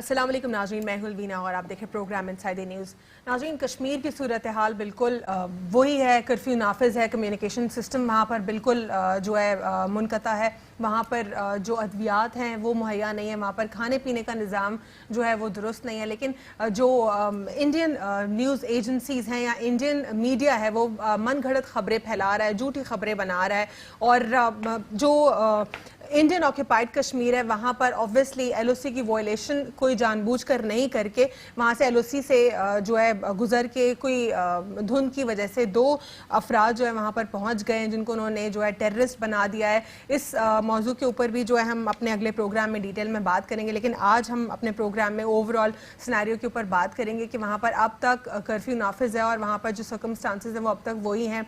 السلام علیکم ناظرین، میں ہوں الوینا اور آپ دیکھیں پروگرام انسائیڈ دی نیوز۔ ناظرین، کشمیر کی صورتحال بالکل وہی ہے، کرفیو نافذ ہے، کمیونیکیشن سسٹم وہاں پر بالکل جو ہے منقطع ہے، وہاں پر جو ادویات ہیں وہ مہیا نہیں ہے، وہاں پر کھانے پینے کا نظام جو ہے وہ درست نہیں ہے، لیکن جو انڈین نیوز ایجنسیز ہیں یا انڈین میڈیا ہے وہ من گھڑت خبریں پھیلا رہا ہے، جھوٹی خبریں بنا رہا ہے، اور جو انڈین آکوپائڈ کشمیر ہے وہاں پر اوبویسلی ایل او سی کی وائلیشن کوئی جان بوجھ کر نہیں کر کے وہاں سے ایل او سی سے جو ہے گزر کے کوئی دھند کی وجہ سے 2 افراد جو ہے وہاں پر پہنچ گئے ہیں جن کو انہوں نے جو ہے ٹیررسٹ بنا دیا ہے۔ اس موضوع کے اوپر بھی جو ہے ہم اپنے اگلے پروگرام میں ڈیٹیل میں بات کریں گے، لیکن آج ہم اپنے پروگرام میں اوور آل سینیریو کے اوپر بات کریں گے کہ وہاں پر اب تک کرفیو نافذ ہے اور وہاں پر جو سرکمسٹانسز ہیں وہ اب تک وہی ہیں۔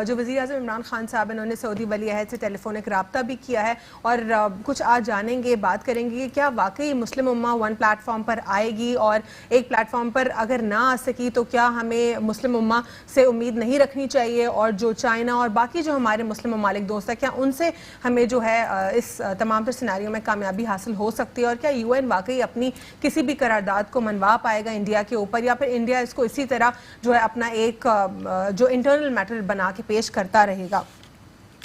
جو وزیر اعظم عمران خان صاحب انہوں نے سعودی ولی عہد سے ٹیلی فونک رابطہ بھی کیا ہے، اور کچھ آج جانیں گے، بات کریں گے کہ کیا واقعی مسلم امہ ون پلیٹ فارم پر آئے گی، اور ایک پلیٹ فارم پر اگر نہ آ سکی تو کیا ہمیں مسلم امہ سے امید نہیں رکھنی چاہیے، اور جو چائنا اور باقی جو ہمارے مسلم ممالک دوست ہیں کیا ان سے ہمیں جو ہے اس تمام تر سینیریو میں کامیابی حاصل ہو سکتی ہے، اور کیا یو این واقعی اپنی کسی بھی قرارداد کو منوا پائے گا انڈیا کے اوپر، یا پھر انڈیا اس کو اسی طرح جو ہے اپنا ایک جو انٹرنل میٹر بنا کے پیش کرتا رہے گا۔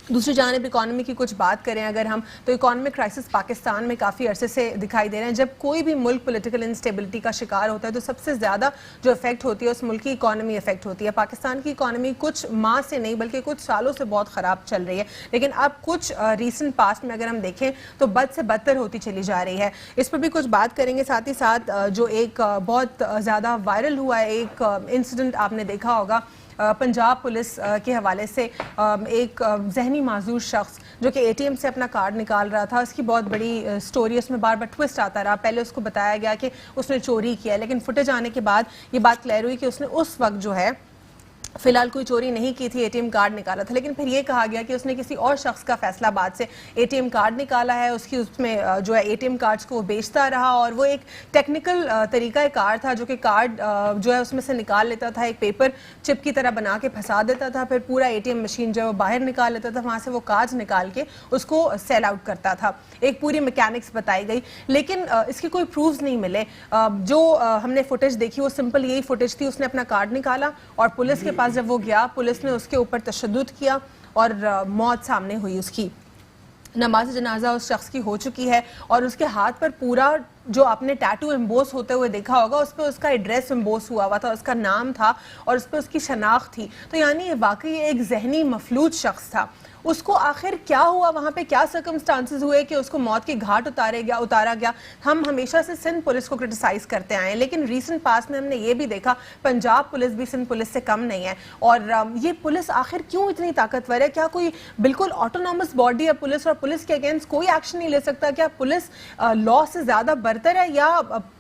دوسری جانب اکانومی کی کچھ بات کریں اگر ہم، تو اکانومک کرائسس پاکستان میں کافی عرصے سے دکھائی دے رہے ہیں۔ جب کوئی بھی ملک پولیٹیکل انسٹیبلٹی کا شکار ہوتا ہے تو سب سے زیادہ جو افیکٹ ہوتی ہے اس ملک کی اکانومی افیکٹ ہوتی ہے۔ پاکستان کی اکانومی کچھ ماہ سے نہیں بلکہ کچھ سالوں سے بہت خراب چل رہی ہے، لیکن اب کچھ ریسنٹ پاسٹ میں اگر ہم دیکھیں تو بد سے بدتر ہوتی چلی جا رہی ہے۔ اس پر بھی کچھ بات کریں گے، ساتھ ہی ساتھ جو ایک بہت زیادہ وائرل ہوا ہے ایک انسیڈنٹ آپ نے دیکھا ہوگا پنجاب پولیس کے حوالے سے، ایک ذہنی معذور شخص جو کہ اے ٹی ایم سے اپنا کارڈ نکال رہا تھا، اس کی بہت بڑی سٹوری، اس میں بار بار ٹوسٹ آتا رہا۔ پہلے اس کو بتایا گیا کہ اس نے چوری کیا، لیکن فوٹیج آنے کے بعد یہ بات کلیئر ہوئی کہ اس نے اس وقت جو ہے فی الحال کوئی چوری نہیں کی تھی، اے ٹی ایم کارڈ نکالا تھا، لیکن پھر یہ کہا گیا کہ اس نے کسی اور شخص کا فیصلہ آباد سے اے ٹی ایم کارڈ نکالا ہے، اس میں جو ہے اے ٹی ایم کارڈز کو وہ بیچتا رہا، اور وہ ایک ٹیکنیکل طریقہ کار تھا جو کہ کارڈ جو ہے اس میں سے نکال لیتا تھا، ایک پیپر چپ کی طرح بنا کے پھنسا دیتا تھا، پھر پورا اے ٹی ایم مشین جو ہے وہ باہر نکال لیتا تھا، وہاں سے وہ کارڈز نکال کے اس کو سیل آؤٹ کرتا تھا۔ ایک پوری میکینکس بتائی گئی، لیکن اس کے کوئی پروفز نہیں ملے۔ جو ہم نے فوٹیج دیکھی وہ سمپل یہی فوٹیج تھی، اس نے اپنا کارڈ نکالا اور پولیس کے پاس جب وہ گیا پولیس نے اس کے اوپر تشدد کیا اور موت سامنے ہوئی اس کی۔ نماز جنازہ اس شخص کی ہو چکی ہے، اور اس کے ہاتھ پر پورا جو آپ نے ٹیٹو امبوس ہوتے ہوئے دیکھا ہوگا اس پہ اس کا ایڈریس امبوس ہوا تھا، اس کا نام تھا اور اس پہ اس کی شناخت تھی۔ تو یعنی یہ واقعی ایک ذہنی مفلوج شخص تھا۔ اس کو آخر کیا ہوا، وہاں پہ کیا سرکمسٹانسز ہوئے کہ اس کو موت کی گھاٹ اتارا گیا۔ ہم ہمیشہ سے سندھ پولیس کو کرٹیسائز کرتے آئے ہیں، لیکن ریسنٹ پاس میں ہم نے یہ بھی دیکھا پنجاب پولیس بھی سندھ پولیس سے کم نہیں ہے، اور یہ پولیس آخر کیوں اتنی طاقتور ہے؟ کیا کوئی بالکل آٹونومس باڈی ہے پولیس اور پولیس کے اگینسٹ کوئی ایکشن نہیں لے سکتا؟ کیا پولیس لا سے زیادہ برتر ہے، یا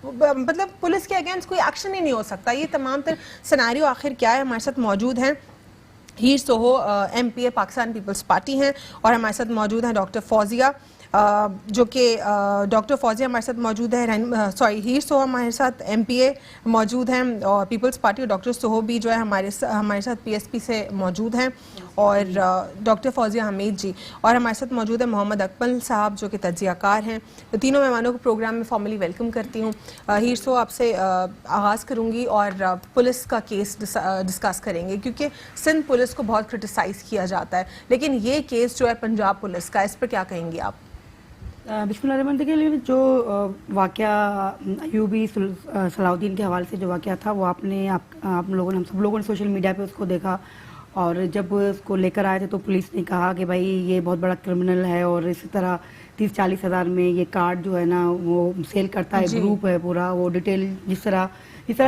مطلب پولیس کے اگینسٹ کوئی ایکشن ہی نہیں ہو سکتا؟ یہ تمام تر سینیریو آخر کیا ہے؟ ہمارے ساتھ موجود ہیں ہیر سوہو، ایم پی اے پاکستان پیپلز پارٹی ہیں، اور ہمارے ساتھ موجود ہیں ڈاکٹر فوزیہ، جو کہ ڈاکٹر فوزیہ ہمارے ساتھ موجود ہے، ہیر سوہو ہمارے ساتھ ایم پی اے موجود ہیں اور پیپلز پارٹی، اور ڈاکٹر سوہو بھی جو ہے ہمارے ساتھ پی ایس پی سے موجود ہیں، اور ڈاکٹر فوزیہ حمید جی، اور ہمارے ساتھ موجود ہے محمد اکمل صاحب جو کہ تجزیہ کار ہیں۔ تینوں مہمانوں کو پروگرام میں فارملی ویلکم کرتی ہوں۔ ہیر سوہو آپ سے آغاز کروں گی اور پولیس کا کیس ڈسکس کریں گے، کیونکہ سندھ پولیس کو بہت کرٹیسائز کیا جاتا ہے، لیکن یہ کیس جو ہے پنجاب پولیس کا، اس پر کیا کہیں گی آپ؟ بسم اللہ الرحمن الرحیم۔ جو واقعہ ایوبی صلاح الدین کے حوالے سے جو واقعہ تھا وہ آپ لوگوں نے، ہم سب لوگوں نے سوشل میڈیا پہ اس کو دیکھا، اور جب اس کو لے کر آئے تھے تو پولیس نے کہا کہ بھائی یہ بہت بڑا کرمنل ہے، اور اسی طرح 30-40 ہزار میں یہ کارڈ جو ہے نا وہ سیل کرتا ہے، گروپ ہے پورا، وہ ڈیٹیل جس طرح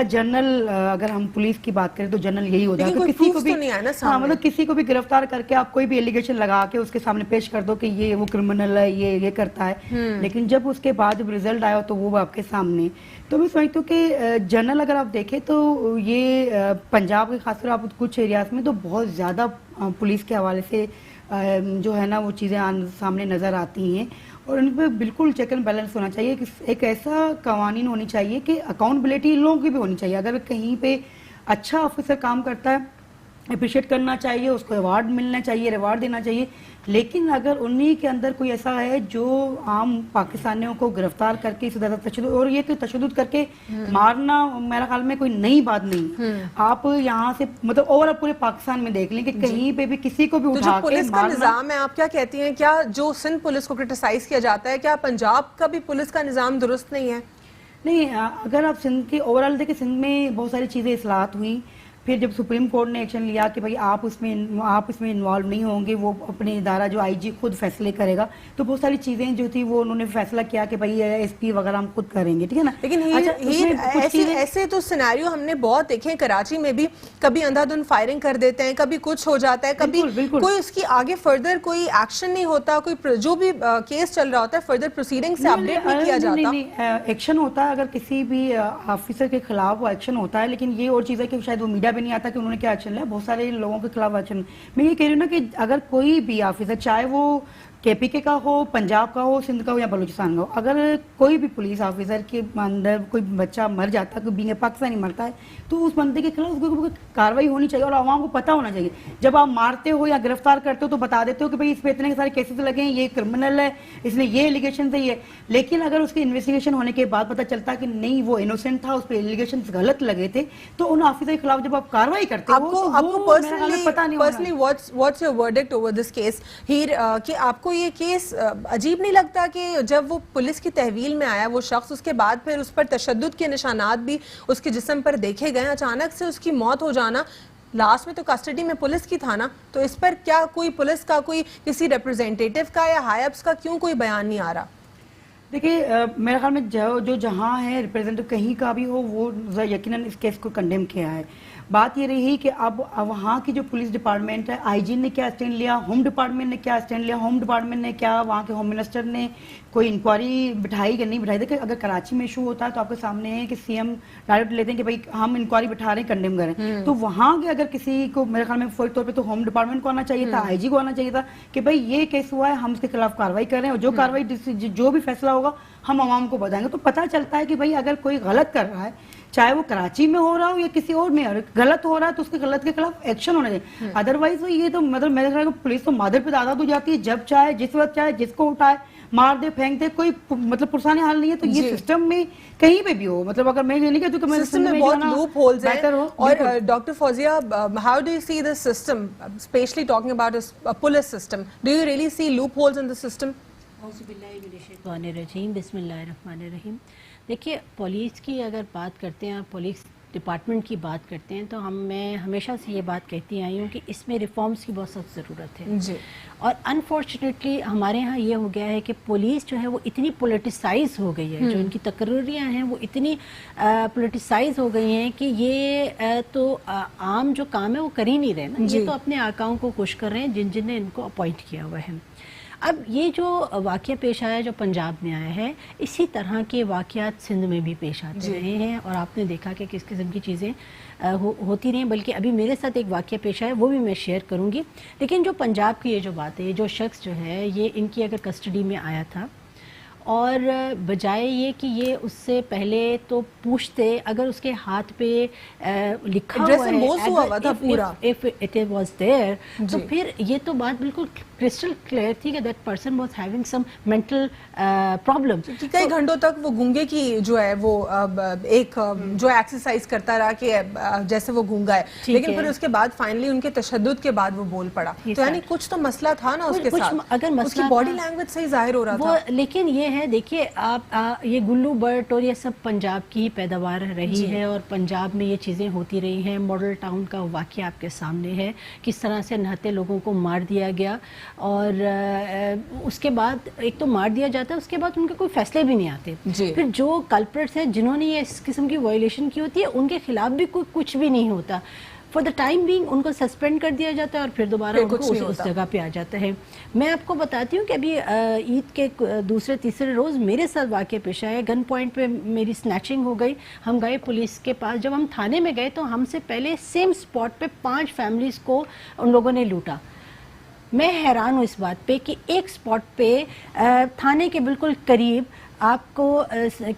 جنرل، اگر ہم پولیس کی بات کریں تو جنرل یہی ہوتا ہے کہ کسی کو بھی مطلب کسی کو بھی گرفتار کر کے آپ کوئی بھی ایلیگیشن لگا کے اس کے سامنے پیش کر دو کہ یہ وہ کرمنل ہے، یہ کرتا ہے، لیکن جب اس کے بعد جب ریزلٹ آیا تو وہ آپ کے سامنے۔ تو میں سمجھتا ہوں کہ جنرل اگر آپ دیکھیں تو یہ پنجاب کے خاص طور آپ کچھ ایریاز میں تو بہت زیادہ پولیس کے حوالے سے جو ہے نا وہ چیزیں سامنے نظر آتی ہیں، اور ان پہ بالکل چیک اینڈ بیلنس ہونا چاہیے، کہ ایک ایسا قوانین ہونی چاہیے کہ اکاؤنٹبلٹی لوگوں کی بھی ہونی چاہیے۔ اگر کہیں پہ اچھا آفیسر کام کرتا ہے اپریشیٹ کرنا چاہیے, اس کو ایوارڈ ملنا چاہیے, ریوارڈ دینا چاہیے. لیکن اگر انہی کے اندر کوئی ایسا ہے جو عام پاکستانیوں کو گرفتار کر کے اس طرح تشدد, اور یہ کہ تشدد کر کے مارنا میرا خیال میں کوئی نئی بات نہیں. آپ یہاں سے مطلب اوور پورے پاکستان میں دیکھ لیں کہ کہیں پہ بھی کسی کو بھی اٹھا کے پولیس کا نظام ہے, آپ کیا کہتی ہیں, کیا جو سندھ پولیس کو کرٹیسائز کیا جاتا ہے, کیا پنجاب کا بھی پولیس کا نظام درست نہیں ہے؟ نہیں, اگر آپ سندھ کی اوور آل دیکھیں, سندھ میں بہت ساری چیزیں اصلاحات ہوئیں. پھر جب سپریم کورٹ نے ایکشن لیا کہ بھائی آپ اس میں انوالو نہیں ہوں گے, وہ اپنے ادارہ جو آئی جی خود فیصلے کرے گا, تو بہت ساری چیزیں جو تھی وہ انہوں نے فیصلہ کیا کہ بھائی ایس پی وغیرہ ہم خود کریں گے, ٹھیک ہے نا. لیکن ایسے تو سینیریو ہم نے بہت دیکھے ہیں کراچی میں بھی, کبھی اندھا دھند فائرنگ کر دیتے ہیں, کبھی کچھ ہو جاتا ہے, کبھی کوئی اس کی آگے فردر کوئی ایکشن نہیں ہوتا, کوئی جو بھی کیس چل رہا ہوتا ہے فردر پروسیڈنگ سے اپڈیٹ نہیں کیا جاتا. نہیں, ایکشن ہوتا ہے اگر کسی بھی آفیسر کے خلاف وہ ایکشن ہوتا ہے, لیکن یہ اور چیز ہے کہ شاید وہ میڈیا بھی نہیں آتا کہ انہوں نے کیا ایکشن لیا. بہت سارے لوگوں کے خلاف ایکشن. میں یہ کہہ رہی ہوں نا کہ اگر کوئی بھی آفیسر, چاہے وہ کے پی کے کا ہو, پنجاب کا ہو, سندھ کا ہو یا بلوچستان کا ہو, اگر کوئی بھی پولیس آفیسر کے اندر کوئی بچہ مر جاتا ہے, کوئی بینگ پاکستانی مرتا ہے, تو اس بندے کے خلاف کاروائی ہونی چاہیے اور عوام کو پتہ ہونا چاہیے. جب آپ مارتے ہو یا گرفتار کرتے ہو تو بتا دیتے ہو کہ بھائی اس پہ اتنے سارے کیسز لگے ہیں, یہ کرمنل ہے, اس نے یہ ایلیگیشن ہے یہ. لیکن اگر اس کی انویسٹیگیشن ہونے کے بعد پتہ چلتا ہے کہ نہیں وہ انوسینٹ تھا, اس پہ ایلیگیشنز غلط لگے تھے, تو ان آفیسر کے خلاف جب آپ کاروائی کرتے ہو personally what's your verdict over this case here, کہ آپ کو یہ کیس عجیب نہیں لگتا کہ جب وہ پولیس کی تحویل میں آیا وہ شخص, اس کے بعد پھر اس پر تشدد کے نشانات بھی اس کے جسم پر دیکھے گئے, اچانک سے اس کی موت ہو جانا, لاسٹ میں تو کسٹڈی میں پولیس کی تھا نا, تو اس پر کیا کوئی پولیس کا, کوئی کسی ریپرزینٹیٹیو کا یا ہائی اپس کا کیوں کوئی بیان نہیں آ رہا؟ دیکھیے, میرے خیال میں جو جہاں ہے ریپرزینٹیو کہیں کا بھی ہو, وہ یقیناً اس کیس کو کنڈیم کیا ہے. بات یہ رہی کہ اب وہاں کی جو پولیس ڈپارٹمنٹ ہے, آئی جی نے کیا اسٹینڈ لیا, ہوم ڈپارٹمنٹ نے کیا اسٹینڈ لیا, ہوم ڈپارٹمنٹ نے کیا, وہاں کے ہوم منسٹر نے کوئی انکوائری بٹھائی کہ نہیں بٹھائی. دیکھیں, اگر کراچی میں ایشو ہوتا ہے تو آپ کے سامنے ہے کہ سی ایم ڈائریکٹ لیتے ہیں کہ بھائی ہم انکوائری بٹھا رہے ہیں, کنڈیم کریں. تو وہاں کے اگر کسی کو, میرے خیال میں فوری طور پہ تو ہوم ڈپارٹمنٹ کو آنا چاہیے تھا, آئی جی کو آنا چاہیے تھا کہ بھائی یہ کیس ہوا ہے, ہم اس کے خلاف کاروائی کر رہے ہیں, اور جو کاروائی جو بھی فیصلہ ہوگا ہم عوام کو بتائیں گے. تو پتہ چلتا ہے کہ بھائی اگر کوئی غلط کر رہا ہے, چاہے وہ کراچی میں ہو رہا ہو یا کسی اور میں غلط ہو رہا ہے, تو اس کے غلط کے خلاف ایکشن ہونا چاہیے. ادروائز یہ تو مطلب میرے خیال میں پولیس تو مادر پہ دادا ہو جاتی ہے, جب چاہے جس وقت چاہے جس کو اٹھائے مار دے پھینک دے, کوئی مطلب پرسانی حال نہیں ہے. تو یہ سسٹم میں کہیں پہ بھی ہو, مطلب اگر میں یہ نہیں کہتی کہ میں سسٹم میں بہت لوپ ہولز ہیں. اور doctor Fauzia, how do you see this system, especially talking about police system, do you really see loopholes in this system? بسم اللہ الرحمن الرحیم. دیکھیے, پولیس کی اگر بات کرتے ہیں, پولیس ڈپارٹمنٹ کی بات کرتے ہیں, تو میں ہمیشہ سے یہ بات کہتی آئی ہوں کہ اس میں ریفارمز کی بہت سخت ضرورت ہے جی. اور انفارچونیٹلی ہمارے ہاں یہ ہو گیا ہے کہ پولیس جو ہے وہ اتنی پولیٹیسائز ہو گئی ہے, جو ان کی تقرریاں ہیں وہ اتنی پولیٹیسائز ہو گئی ہیں کہ یہ تو عام جو کام ہے وہ کر ہی نہیں رہے نا, یہ تو اپنے آقاؤں کو خوش کر رہے ہیں جن نے ان کو اپوائنٹ کیا ہوا ہے. اب یہ جو واقعہ پیش آیا جو پنجاب میں آیا ہے, اسی طرح کے واقعات سندھ میں بھی پیش آتے رہے ہیں, اور آپ نے دیکھا کہ کس قسم کی چیزیں ہوتی رہیں. بلکہ ابھی میرے ساتھ ایک واقعہ پیش آیا, وہ بھی میں شیئر کروں گی. لیکن جو پنجاب کی یہ جو بات ہے, جو شخص جو ہے یہ ان کی اگر کسٹڈی میں آیا تھا, اور بجائے یہ کہ یہ اس سے پہلے تو پوچھتے, اگر اس کے ہاتھ پہ لکھا ہوا ہے if it was there, تو پھر یہ تو بات بالکل کرسٹل کلیئر تھی کہ that person was having some mental problem. کئی گھنٹوں تک وہ گونگے کی جو ہے وہ ایک جو ایکسرسائز کرتا رہا کہ جیسے وہ گونگا ہے, لیکن پھر اس کے بعد فائنلی ان کے تشدد کے بعد وہ بول پڑا. تو یعنی کچھ تو مسئلہ تھا نا اس کے ساتھ, اگر اس کی باڈی لینگویج صحیح ظاہر ہو رہا تھا. لیکن یہ ہے, دیکھیے آپ, یہ گلو برٹ اور یہ سب پنجاب کی پیداوار رہی ہے, اور پنجاب میں یہ چیزیں ہوتی رہی ہیں. ماڈل ٹاؤن کا واقعہ آپ کے سامنے ہے, کس طرح سے نہتے لوگوں کو مار دیا گیا, اور اس کے بعد ایک تو مار دیا جاتا ہے, اس کے بعد ان کے کوئی فیصلے بھی نہیں آتے. پھر جو کلپریٹس ہیں جنہوں نے یہ اس قسم کی وائلیشن کی ہوتی ہے, ان کے خلاف بھی کچھ بھی نہیں ہوتا. For the time being in کو سسپینڈ کر دیا جاتا ہے, اور پھر دوبارہ ان کو اس جگہ پہ آ جاتا ہے. میں آپ کو بتاتی ہوں کہ ابھی عید کے دوسرے تیسرے روز میرے ساتھ واقعہ پیش آیا. گن پوائنٹ پہ میری سنیچنگ ہو گئی. ہم گئے پولیس کے پاس, جب ہم تھانے میں گئے تو ہم سے پہلے سیم سپاٹ پہ 5 فیملیز کو ان لوگوں نے لوٹا. میں حیران ہوں اس بات پہ کہ ایک سپاٹ پہ تھانے کے بالکل قریب آپ کو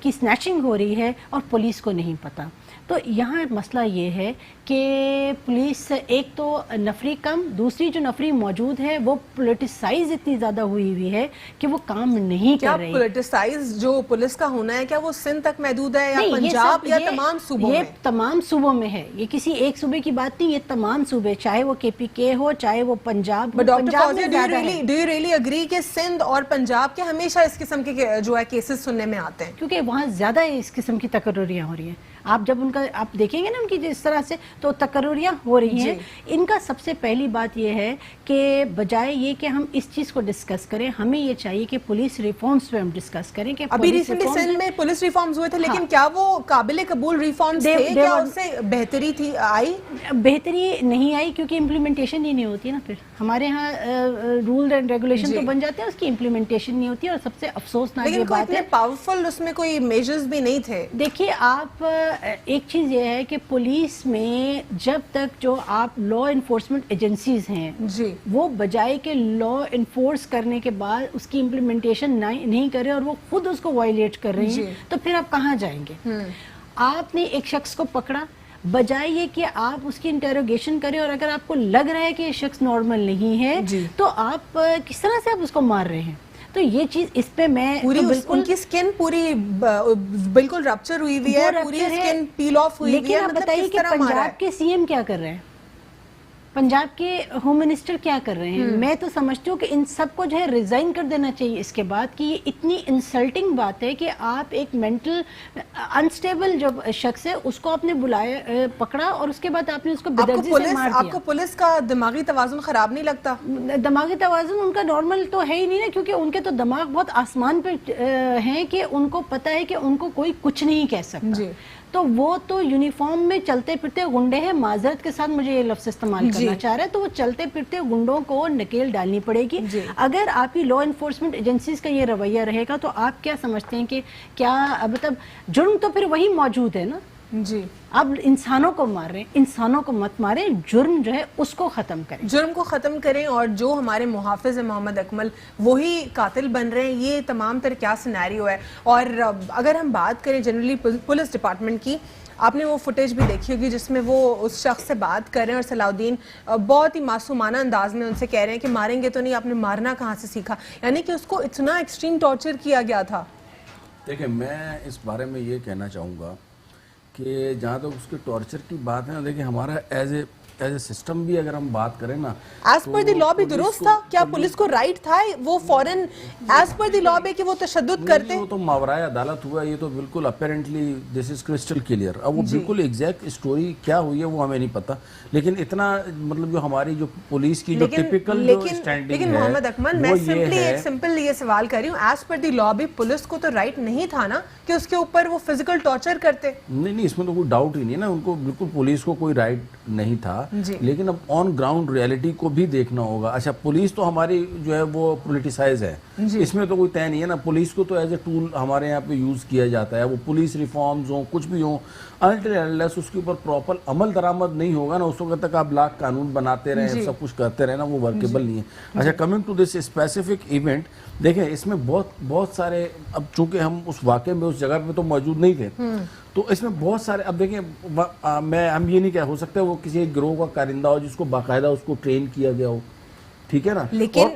کی سنیچنگ ہو رہی ہے اور پولیس کو نہیں پتا. تو یہاں مسئلہ یہ ہے کہ پولیس ایک تو نفری کم، دوسری جو نفری موجود ہے وہ پولیٹیسائز اتنی زیادہ ہوئی ہے کہ وہ کام نہیں کر رہی. کیا پولیٹیسائز جو پولیس کا ہونا ہے کیا وہ سندھ تک محدود ہے یا پنجاب یا تمام صوبوں میں؟ یہ تمام صوبوں میں ہے، یہ کسی ایک صوبے کی بات نہیں، یہ تمام صوبے، چاہے وہ KPK ہو چاہے وہ پنجاب ہو. پنجاب میں زیادہ ہے. ڈو یو ریئلی اگری کہ سندھ اور پنجاب کے ہمیشہ اس قسم کے جو ہے کیسز سننے میں آتے ہیں؟ کیونکہ وہاں زیادہ اس قسم کی تقرریاں ہو رہی ہیں. آپ جب ان کا آپ دیکھیں گے نا ان کی جس طرح سے تو تقرریاں ہو رہی ہیں. ان کا سب سے پہلی بات یہ ہے کہ بجائے یہ کہ ہم اس چیز کو ڈسکس کریں، ہمیں یہ چاہیے کہ پولیس ریفارمز پہ ہم ڈسکس کریں کہ ابھی ریسنٹلی سندھ میں پولیس ریفارمز ہوئے تھے، لیکن کیا وہ قابل قبول ریفارمز تھے؟ کیا اس سے بہتری تھی آئی؟ بہتری نہیں آئی کیونکہ امپلیمنٹیشن ہی نہیں ہوتی نا. پھر ہمارے ہاں رول اینڈ ریگولیشن تو بن جاتے ہیں، اس کی امپلیمنٹیشن نہیں ہوتی. اور سب سے افسوسناک یہ بات ہے پاورفل اس میں کوئی میجرز بھی نہیں تھے. دیکھیے آپ ایک چیز یہ ہے کہ پولیس میں جب تک جو آپ لا انفورسمنٹ ایجنسیز ہیں وہ بجائے کہ لا انفورس کرنے کے بعد اس کی امپلیمنٹیشن نہیں کرے اور وہ خود اس کو وائلیٹ کر رہے ہیں تو پھر آپ کہاں جائیں گے؟ آپ نے ایک شخص کو پکڑا، بجائے یہ کہ آپ اس کی انٹروگیشن کریں اور اگر آپ کو لگ رہا ہے کہ یہ شخص نارمل نہیں ہے تو آپ کس طرح سے آپ اس کو مار رہے ہیں؟ تو یہ چیز اس پہ میں ان کی سکن پوری بالکل رپچر ہوئی ہوئی ہے، پوری سکن پیل آف ہوئی ہوئی ہے. لیکن آپ بتائیے کہ پنجاب کے CM کیا کر رہے ہیں، پنجاب کے ہوم منسٹر کیا کر رہے ہیں؟ میں تو سمجھتی ہوں کہ ان سب کو جو ہے ریزائن کر دینا چاہیے اس کے بعد کہ یہ اتنی انسلٹنگ بات ہے کہ آپ ایک مینٹل انسٹیبل جو شخص ہے اس کو آپ نے بلایا، پکڑا اور اس کے بعد آپ نے اس کو بدرجی سے مار دیا. آپ کو پولیس کا دماغی توازن خراب نہیں لگتا؟ دماغی توازن ان کا نارمل تو ہے ہی نہیں نا، کیونکہ ان کے تو دماغ بہت آسمان پہ ہیں کہ ان کو پتہ ہے کہ ان کو کوئی کچھ نہیں کہہ سکتا. تو وہ تو یونیفارم میں چلتے پھرتے گنڈے ہیں، معذرت کے ساتھ مجھے یہ لفظ استعمال کرنا چاہ رہا ہے، تو وہ چلتے پھرتے گنڈوں کو نکیل ڈالنی پڑے گی. اگر آپ کی لا انفورسمنٹ ایجنسیز کا یہ رویہ رہے گا تو آپ کیا سمجھتے ہیں کہ کیا مطلب جرم تو پھر وہی موجود ہے نا. اب انسانوں کو مار رہے ہیں، انسانوں کو مت ماریں، جرم جو ہے اس کو ختم کریں، جرم کو ختم کریں. اور جو ہمارے محافظ ہیں محمد اکمل وہی قاتل بن رہے ہیں. یہ تمام تر کیا سینیریو ہے. اور اگر ہم بات کریں جنرلی پولیس ڈپارٹمنٹ کی، آپ نے وہ فوٹیج بھی دیکھی ہوگی جس میں وہ اس شخص سے بات کر رہے ہیں اور صلاح الدین بہت ہی معصومانہ انداز میں ان سے کہہ رہے ہیں کہ ماریں گے تو نہیں، آپ نے مارنا کہاں سے سیکھا؟ یعنی کہ اس کو اتنا ایکسٹریم ٹارچر کیا گیا تھا. دیکھیں میں اس بارے میں یہ کہنا چاہوں گا کہ جہاں تک اس کے ٹارچر کی بات ہے نا، دیکھیں ہمارا ایز اے سسٹم بھی اگر ہم بات کریں نا، ایز پر دی لا بھی درست تھا. کیا پولیس کو رائٹ تھا وہ فوراً ایز پر دی لا بھی کہ وہ تشدد کرتے؟ وہ تو ماورائے عدالت ہوا، یہ تو بالکل اپیرنٹلی دس از کرسٹل کلیئر. اب وہ بالکل ایگزیکٹ اسٹوری کیا ہوئی ہے وہ ہمیں نہیں پتا، لیکن اتنا مطلب جو ہماری جو پولیس کی جو ٹپیکل جو اسٹینڈنگ ہے. لیکن محمد اکمل میں سمپل یہ سوال کر رہی ہوں، ایز پر دی لا بھی پولیس کو تو رائٹ نہیں تھا نا کہ اس کے اوپر وہ فزیکل ٹارچر کرتے؟ نہیں اس میں تو کوئی ڈاؤٹ ہی نہیں ہے نا، ان کو بالکل پولیس کو کوئی رائٹ نہیں تھا. لیکن اب آن گراؤنڈ ریالٹی کو بھی دیکھنا ہوگا. اچھا پولیس تو ہماری جو ہے وہ پولیٹیسائز ہے، اس میں تو کوئی طے نہیں ہے نا. پولیس کو تو ایز اے ٹول ہمارے یہاں پہ یوز کیا جاتا ہے. وہ پولیس ریفارمز ہوں کچھ بھی ہوں، انٹل انلیس اس کے اوپر پراپر عمل درآمد نہیں ہوگا نا، اس وقت تک آپ لاکھ قانون بناتے رہیں سب کچھ کرتے رہیں نا، وہ ورکیبل نہیں ہے. اچھا coming to this specific event, دیکھیں اس میں بہت سارے، اب چونکہ ہم اس واقعے میں اس جگہ پہ تو موجود نہیں تھے تو اس میں بہت سارے، اب دیکھیں ہم یہ نہیں کہہ ہو سکتے وہ کسی ایک گروہ کا کارندہ ہو جس کو باقاعدہ اس کو ٹرین کیا گیا ہو، ٹھیک ہے نا. لیکن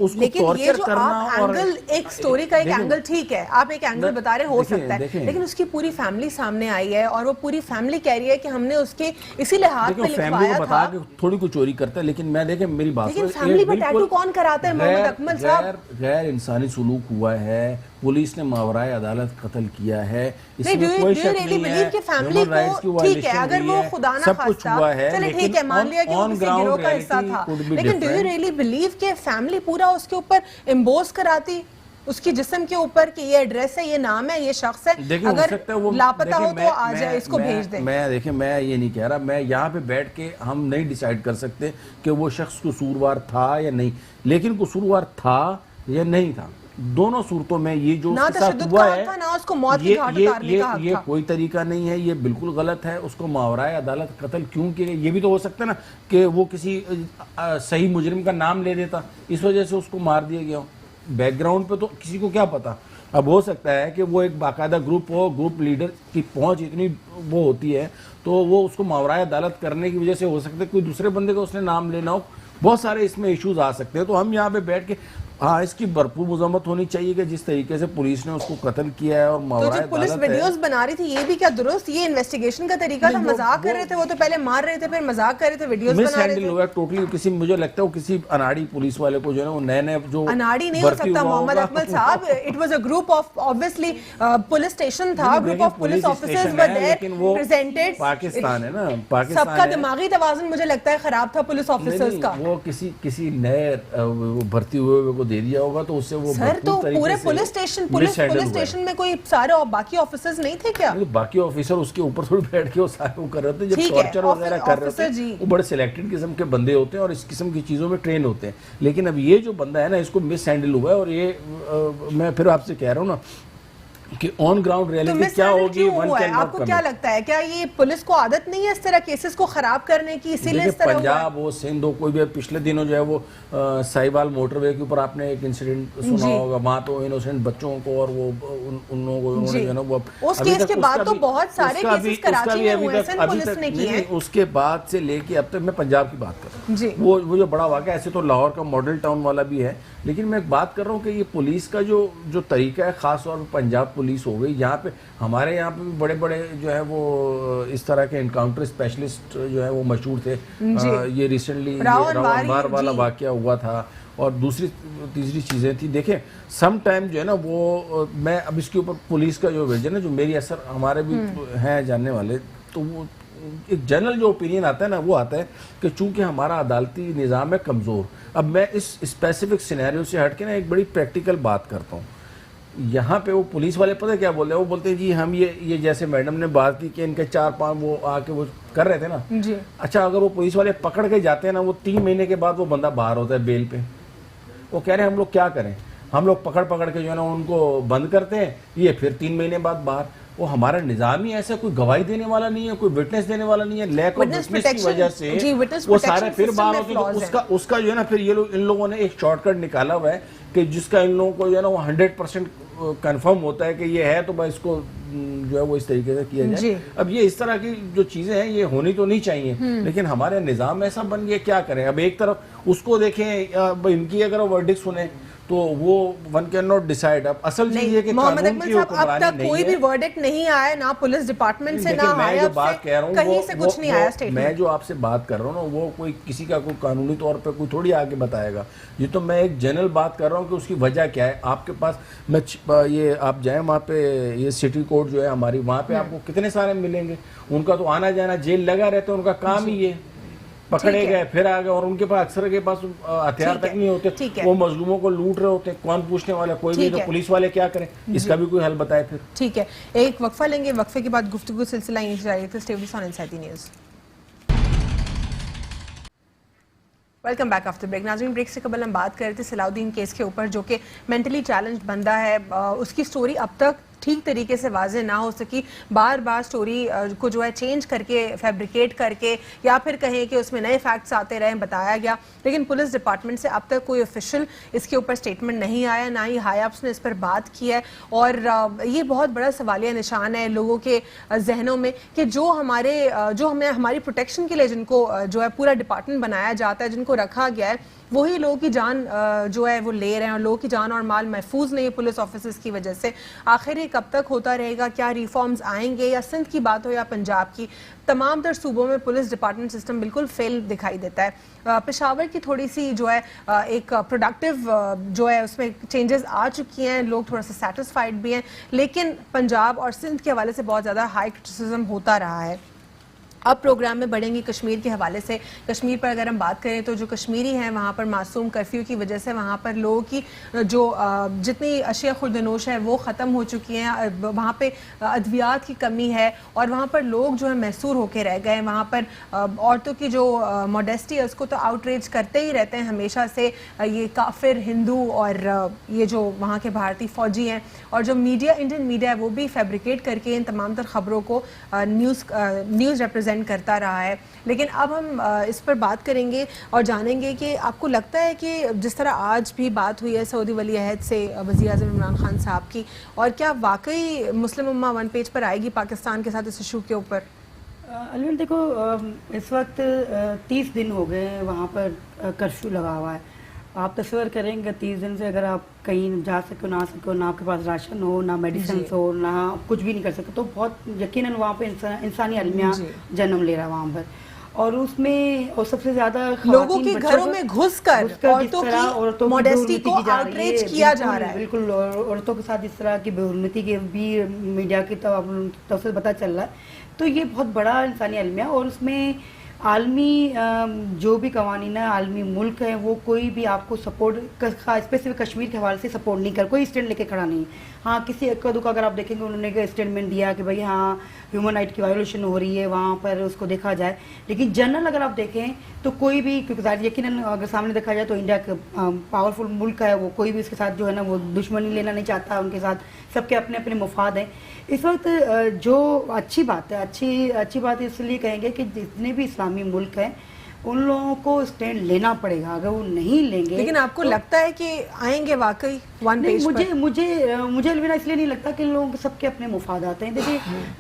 یہ جو آپ اینگل ایک سٹوری کا ایک اینگل ٹھیک ہے، آپ ایک اینگل بتا رہے ہو سکتا ہے، لیکن اس کی پوری فیملی سامنے آئی ہے اور وہ پوری فیملی کہہ رہی ہے کہ ہم نے اس کے اسی لحاظ پہ لکھوایا تھا کہ تھوڑی کوئی چوری کرتا ہے. لیکن میں دیکھیں میری بات، لیکن فیملی پر ٹیٹو کون کراتا ہے محمد اکمل صاحب؟ غیر انسانی سلوک ہوا ہے، پولیس نے ماورائے عدالت قتل کیا ہے، اس میں کوئی شک نہیں ہے. ہیومن رائٹس کی وائلیشن اگر وہ خدا نہ خواستہ، چلے ٹھیک ہے مان لیا کہ وہ کسی گروہ کا حصہ تھا، لیکن ڈو یو ریئلی بلیو کہ فیملی پورا اس کے اوپر امبوز کراتی اس کی جسم کے اوپر کہ یہ ایڈریس ہے، یہ نام ہے، یہ شخص ہے، اگر لاپتہ ہو تو آ جائے، اس کو بھیج دیں؟ دیکھیں میں یہ نہیں کہہ رہا، میں یہاں پہ بیٹھ کے ہم نہیں ڈیسائیڈ کر سکتے کہ وہ شخص قصوروار تھا یا نہیں، لیکن قصوروار تھا یا نہیں تھا، دونوں صورتوں میں یہ جو اس کے ساتھ ہوا ہے یہ کوئی طریقہ نہیں ہے، یہ بالکل غلط ہے. اس کو ماورائے عدالت قتل کیوں کیا؟ یہ بھی تو ہو سکتا ہے نا کہ وہ کسی صحیح مجرم کا نام لے دیتا، اس وجہ سے اس کو مار دیا گیا. بیک گراؤنڈ پہ تو کسی کو کیا پتا. اب ہو سکتا ہے کہ وہ ایک باقاعدہ گروپ ہو, گروپ لیڈر کی پہنچ اتنی وہ ہوتی ہے تو وہ اس کو ماورائے عدالت کرنے کی وجہ سے ہو سکتا ہے کوئی دوسرے بندے کا اس نے نام لینا ہو, بہت سارے اس میں ایشوز آ سکتے ہیں. تو ہم یہاں پہ بیٹھ کے ہاں اس کی بھرپور مذمت ہونی چاہیے کہ جس طریقے سے پولیس نے اس کو قتل کیا ہے اور ماورائے عدالت پولیس ویڈیوز بنا رہی تھی, یہ بھی کیا درست یہ انویسٹیگیشن کا طریقہ تھا؟ مذاق کر رہے تھے, وہ تو پہلے مار رہے تھے پھر مذاق کر رہے تھے, ویڈیوز بنا رہے تھے. ہوا ٹوٹلی کسی, مجھے لگتا ہے وہ کسی اناڑی پولیس والے کو جو ہے نا وہ نئے نئے جو اناڑی نہیں ہو سکتا محمد اکمل صاحب, it was a group of obviously police station تھا, group of police officers were there presented. Pakistan ہے نا, سب کا دماغی توازن مجھے لگتا ہے خراب تھا پولیس آفیسرز کا. وہ کسی نئے بھرتی ہوئے کو دے دیا ہوگا تو اس سے وہ سر تو پورے پولیس اسٹیشن میں کوئی سارے باقی آفیسرز نہیں تھے کیا؟ باقی آفیسر اس کے اوپر تھوڑی بیٹھ کے وہ سارے وہ کر رہے تھے, جب ٹارچر وغیرہ کر رہے تھے وہ بڑے سلیکٹڈ قسم کے بندے ہوتے ہیں اور اس قسم کی چیزوں میں ٹرین ہوتے ہیں. لیکن اب یہ جو بندہ ہے نا اس کو مس ہینڈل ہوا ہے, اور یہ میں پھر آپ سے کہہ رہا ہوں نا کہ آن گراؤنڈ ریئلٹی کیا ہوگی. آپ کو کیا لگتا ہے, کیا یہ پولیس کو عادت نہیں ہے اس طرح کیسز کو خراب کرنے کی, اسی لیے اس طرح پنجاب ہو سندھ ہو کوئی بھی, پچھلے دنوں جو ہے وہ ساہیوال موٹر وے کے اوپر آپ نے ایک انسیڈنٹ سنا ہوگا, وہاں تو انوسنٹ بچوں کو اور وہ ان لوگوں کو جو ہے نا وہ اس کیس کے بعد تو بہت سارے کیسز کراچی میں ہوئے ہیں پولیس نے کیے ہیں. اس کے بعد سے لے کے اب تک, میں پنجاب کی بات کر رہا ہوں, وہ جو بڑا واقعہ, ایسے تو لاہور کا ماڈل ٹاؤن والا بھی ہے, لیکن میں ایک بات کر رہا ہوں کہ یہ پولیس کا جو طریقہ ہے, خاص طور پہ پنجاب پولیس ہو گئی, یہاں پہ ہمارے یہاں پہ بھی بڑے بڑے جو ہے وہ اس طرح کے انکاؤنٹر اسپیشلسٹ جو ہے وہ مشہور تھے. یہ ریسنٹلی راونوار والا واقعہ ہوا تھا, اور دوسری تیسری چیزیں تھیں. دیکھیں سم ٹائم جو ہے نا وہ, میں اب اس کے اوپر پولیس کا جو ویژن ہے, جو میری اثر ہمارے بھی ہیں جاننے والے, تو وہ ایک جنرل جو اوپینین آتا ہے نا وہ آتا ہے کہ چونکہ ہمارا عدالتی نظام ہے کمزور. اب میں اس اسپیسیفک سینیریو سے ہٹ کے نا ایک بڑی پریکٹیکل بات کرتا ہوں. یہاں پہ وہ پولیس والے پتہ کیا بول رہے ہیں, وہ بولتے ہیں جی ہم یہ جیسے میڈم نے بات کی کہ ان کے 4-5 وہ آ کے وہ کر رہے تھے نا, اچھا اگر وہ پولیس والے پکڑ کے جاتے ہیں نا, وہ 3 مہینے کے بعد وہ بندہ باہر ہوتا ہے بیل پہ. وہ کہہ رہے ہیں ہم لوگ کیا کریں, ہم لوگ پکڑ کے جو ہے نا ان کو بند کرتے ہیں, یہ پھر 3 مہینے بعد باہر. وہ ہمارا نظام ہی ایسا, کوئی گواہی دینے والا نہیں ہے, کوئی وٹنس دینے والا نہیں ہے, لیک آف وٹنس کی وجہ سے وہ سارے پھر باہر ہوتے ہیں. اس کا جو ہے نا پھر یہ لوگ, ان لوگوں نے ایک شارٹ کٹ نکالا ہوا ہے کہ جس کا ان لوگوں کو جو ہے نا وہ 100% کنفرم ہوتا ہے کہ یہ ہے, تو بس اس کو جو ہے وہ اس طریقے سے کیا جائے. اب یہ اس طرح کی جو چیزیں ہیں یہ ہونی تو نہیں چاہیے, لیکن ہمارے نظام ایسا بن گیا, کیا کریں. اب ایک طرف اس کو دیکھیں, ان کی اگر ورڈکٹ سنیں تو وہ ون کین ناٹ ڈیسائیڈ. اب اصل چیز یہ کہ قانون کی حکمرانی نہیں ہے. کوئی بھی ورڈکٹ نہیں آیا, نہ پولیس ڈپارٹمنٹ سے, نہ میں جو بات کہہ رہا ہوں کہیں سے کچھ نہیں آیا اسٹیٹمنٹ. میں جو آپ سے بات کر رہا ہوں نا وہ کوئی کسی کا کوئی قانونی طور پہ کوئی تھوڑی آگے بتائے گا. یہ تو میں ایک جنرل بات کر رہا ہوں کہ اس کی وجہ کیا ہے. آپ کے پاس میں یہ آپ جائیں وہاں پہ, یہ سٹی کورٹ جو ہے ہماری, وہاں پہ آپ کو کتنے سارے ملیں گے, ان کا تو آنا جانا جیل لگا رہتا ہے, ان کا کام ہی یہ پکڑے گئے پھر آ گئے, اور ان کے پاس اکثر کے پاس ہتھیار تک نہیں ہوتے, وہ مظلوموں کو لوٹ رہے ہوتے ہیں, کون پوچھنے والا, کوئی بھی. تو پولیس والے کیا کریں, اس کا بھی کوئی حل بتائے پھر. ٹھیک ہے, ایک وقفہ لیں گے, وقفے کے بعد گفتگو سلسلہ یہیں جاری تھا. Stay on inside the news. Welcome back after break. ناظرین, بریک سے قبل ہم بات کر رہے تھے صلاح الدین کیس کے اوپر, جو کہ مینٹلی چیلنج بندہ ہے. اس کی سٹوری اب تک ٹھیک طریقے سے واضح نہ ہو سکی, بار بار سٹوری کو جو ہے چینج کر کے, فیبریکیٹ کر کے, یا پھر کہیں کہ اس میں نئے فیکٹس آتے رہے, بتایا گیا. لیکن پولیس ڈپارٹمنٹ سے اب تک کوئی آفیشیل اس کے اوپر اسٹیٹمنٹ نہیں آیا, نہ ہی ہائی اپس نے اس پر بات کی ہے. اور یہ بہت بڑا سوالیہ نشان ہے لوگوں کے ذہنوں میں کہ جو ہمیں ہماری پروٹیکشن کے لیے جن کو جو ہے پورا ڈپارٹمنٹ بنایا جاتا ہے, جن کو رکھا گیا ہے, وہی لوگوں کی جان جو ہے وہ لے رہے ہیں, اور لوگوں کی جان اور مال محفوظ نہیں ہے پولیس آفیسرز کی وجہ سے. آخر یہ کب تک ہوتا رہے گا, کیا ریفارمز آئیں گے, یا سندھ کی بات ہو یا پنجاب کی, تمام تر صوبوں میں پولیس ڈپارٹمنٹ سسٹم بالکل فیل دکھائی دیتا ہے. پشاور کی تھوڑی سی جو ہے ایک پروڈکٹیو جو ہے اس میں چینجز آ چکی ہیں, لوگ تھوڑا سا سیٹسفائیڈ بھی ہیں, لیکن پنجاب اور سندھ کے حوالے سے بہت زیادہ ہائی کرٹیسزم ہوتا رہا ہے. اب پروگرام میں بڑھیں گی کشمیر کے حوالے سے. کشمیر پر اگر ہم بات کریں تو جو کشمیری ہیں وہاں پر معصوم کرفیو کی وجہ سے وہاں پر لوگوں کی جو جتنی اشیاء خوردنوش ہے وہ ختم ہو چکی ہیں. وہاں پہ ادویات کی کمی ہے, اور وہاں پر لوگ جو ہے محصور ہو کے رہ گئے ہیں. وہاں پر عورتوں کی جو موڈیسٹی ہے اس کو تو آؤٹ ریچ کرتے ہی رہتے ہیں ہمیشہ سے یہ کافر ہندو, اور یہ جو وہاں کے بھارتی فوجی ہیں, اور جو میڈیا, انڈین میڈیا ہے وہ بھی فیبریکیٹ کر کے ان تمام تر خبروں کو نیوز ریپرزینٹ ڈیفینڈ کرتا رہا ہے. لیکن اب ہم اس پر بات کریں گے اور جانیں گے کہ آپ کو لگتا ہے کہ جس طرح آج بھی بات ہوئی ہے سعودی ولی عہد سے وزیر اعظم عمران خان صاحب کی, اور کیا واقعی مسلم امہ ون پیج پر آئے گی پاکستان کے ساتھ اس ایشو کے اوپر؟ علوین دیکھو اس وقت 30 دن ہو گئے وہاں پر کرفیو لگا ہوا ہے. آپ تصور کریں گے 30 دن سے اگر آپ کہیں جا سکو نہ آ سکو, نہ آپ کے پاس راشن ہو, نہ میڈیسنس ہو, نہ کچھ بھی نہیں کر سکتے, تو بہت یقیناً وہاں پہ انسانی المیہ جنم لے رہا ہے وہاں پر. اور اس میں اور سب سے زیادہ لوگوں کے گھروں میں گھس کر عورتوں کی موڈیسٹی کو آؤٹریج کیا جا رہا ہے. بالکل عورتوں کے ساتھ اس طرح کی بے حرمتی کے بھی میڈیا کی طرف سے پتہ چل رہا ہے. تو یہ بہت بڑا انسانی المیہ, اور اس میں عالمی جو بھی قوانین ہے, عالمی ملک ہے, وہ کوئی بھی آپ کو سپورٹ اسپیسیفک کشمیر کے حوالے سے سپورٹ نہیں کر, کوئی اسٹینڈ لے کے کھڑا نہیں. ہاں کسی ایک دو کا اگر آپ دیکھیں گے انہوں نے اسٹیٹمنٹ دیا کہ بھائی ہاں ہیومن رائٹ کی وائلیشن ہو رہی ہے وہاں پر, اس کو دیکھا جائے. لیکن جنرل اگر آپ دیکھیں تو کوئی بھی, کیونکہ یقیناً اگر سامنے دیکھا جائے تو انڈیا کا پاورفل ملک ہے, وہ کوئی بھی اس کے ساتھ جو ہے نا وہ دشمنی لینا نہیں چاہتا, ان کے ساتھ سب کے اپنے اپنے مفاد ہیں. اس وقت جو اچھی بات ہے, اچھی بات اس لیے کہیں گے کہ جتنے بھی اسلامی ملک ہیں ان لوگوں کو اسٹینڈ لینا پڑے گا. اگر وہ نہیں لیں گے, لیکن آپ کو لگتا ہے کہ آئیں گے واقعی ون پیج پر؟ مجھے الوینا اس لیے نہیں لگتا کہ لوگوں کے سب کے اپنے مفادات ہیں. دیکھیے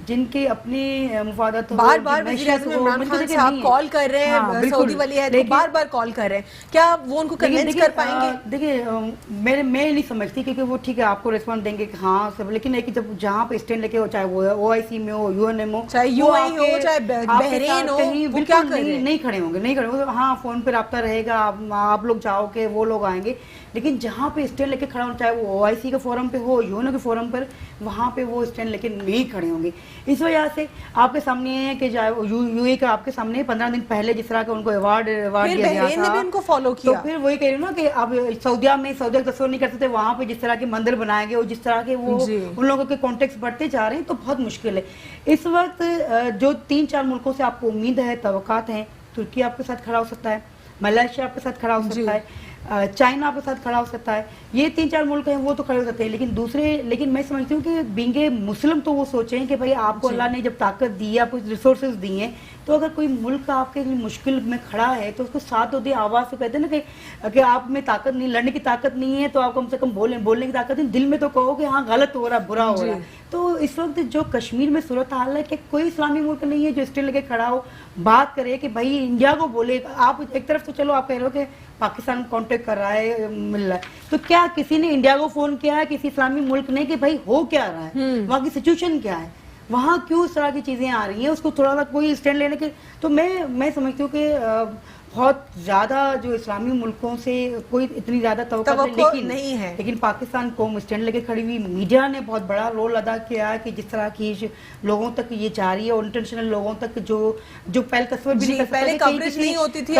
جن کے اپنے مفادات, بار بار وزیر اعظم عمران خان صاحب کال کر رہے ہیں سعودی ولی عہد کو, بار بار کال کر رہے ہیں, کیا وہ ان کو کنونس کر پائیں گے؟ دیکھیے میں نہیں سمجھتی, کیونکہ وہ ٹھیک ہے آپ کو ریسپانس دیں گے کہ ہاں سب, لیکن ایک جب جہاں پہ اسٹینڈ لے کے ہو, چاہے وہ OIC میں ہو, UN میں ہو, چاہے UAE ہو, چاہے بحرین ہو, وہ کیا کر رہے ہیں؟ نہیں کھڑے ہوں گے. ہاں فون پہ رابطہ رہے گا, آپ لوگ جاؤ گے, وہ لوگ آئیں گے, لیکن جہاں پہ اسٹینڈ لے کے کھڑا ہونا, چاہے وہ OIC کے فورم پہ ہو, UN کے فورم پر, وہاں پہ وہ اسٹینڈ لے کے نہیں کھڑے ہوں گے. اس وجہ سے آپ کے سامنے ہے کہ چاہے UAE کا آپ کے سامنے 15 دن پہلے جس طرح کا ان کو ایوارڈ دیا گیا تھا, بھی ان کو فالو کیا. تو پھر وہی کہہ رہی ہوں نا کہ اب سعودیہ کا تصور نہیں کرتے تھے, وہاں پہ جس طرح کے مندر بنائے گئے اور جس طرح کے وہ ان لوگوں کے کانٹیکٹس بڑھتے جا رہے ہیں, تو بہت مشکل ہے. اس وقت جو 3-4 ملکوں سے آپ کو امید ہے, توقعات ہیں, ترکی آپ کے ساتھ کھڑا ہو سکتا ہے, ملائیشیا آپ کے ساتھ کھڑا ہو سکتا ہے, چائنا آپ کے ساتھ کھڑا ہو سکتا ہے. یہ 3-4 ملک ہیں وہ تو کھڑے ہو سکتے ہیں. لیکن میں سمجھتی ہوں کہ بینگ مسلم تو وہ سوچیں کہ بھائی آپ کو اللہ نے جب طاقت دی ہے, آپ کو ریسورسز دی ہیں, تو اگر کوئی ملک آپ کے مشکل میں کھڑا ہے تو اس کو ساتھ دو دے, آواز سے کہتے ہیں نا کہ آپ میں طاقت نہیں, لڑنے کی طاقت نہیں ہے, تو آپ کم سے کم بولنے کی طاقت نہیں, دل میں تو کہو کہ ہاں غلط ہو رہا ہے, برا ہو رہا ہے. تو اس وقت جو کشمیر میں صورتحال ہے کہ کوئی اسلامی ملک نہیں ہے جو اسٹینڈ لے کے کھڑا ہو, بات کرے کہ بھائی انڈیا کو بولے. آپ ایک طرف تو چلو آپ کہہ رہے ہو کہ پاکستان کانٹیکٹ کر رہا ہے, مل رہا ہے, تو کیا کسی نے انڈیا کو فون کیا ہے, کسی اسلامی ملک نے, کہ بھائی ہو کیا رہا ہے, وہاں کی سچویشن کیا ہے, وہاں کیوں اس طرح کی چیزیں آ رہی ہیں, اس کو تھوڑا سا کوئی اسٹینڈ لینے کے. تو میں سمجھتی ہوں کہ بہت زیادہ جو اسلامی ملکوں سے کوئی اتنی زیادہ توقع نہیں ہے, لیکن پاکستان قوم اسٹینڈ لے کے کھڑی ہوئی. میڈیا نے بہت بڑا رول ادا کیا ہے کہ جس طرح کی لوگوں تک یہ جا رہی ہے, اور انٹرنیشنل لوگوں تک جو پہلے تصور بھی نہیں کر سکتے, کوریج نہیں ہوتی تھی.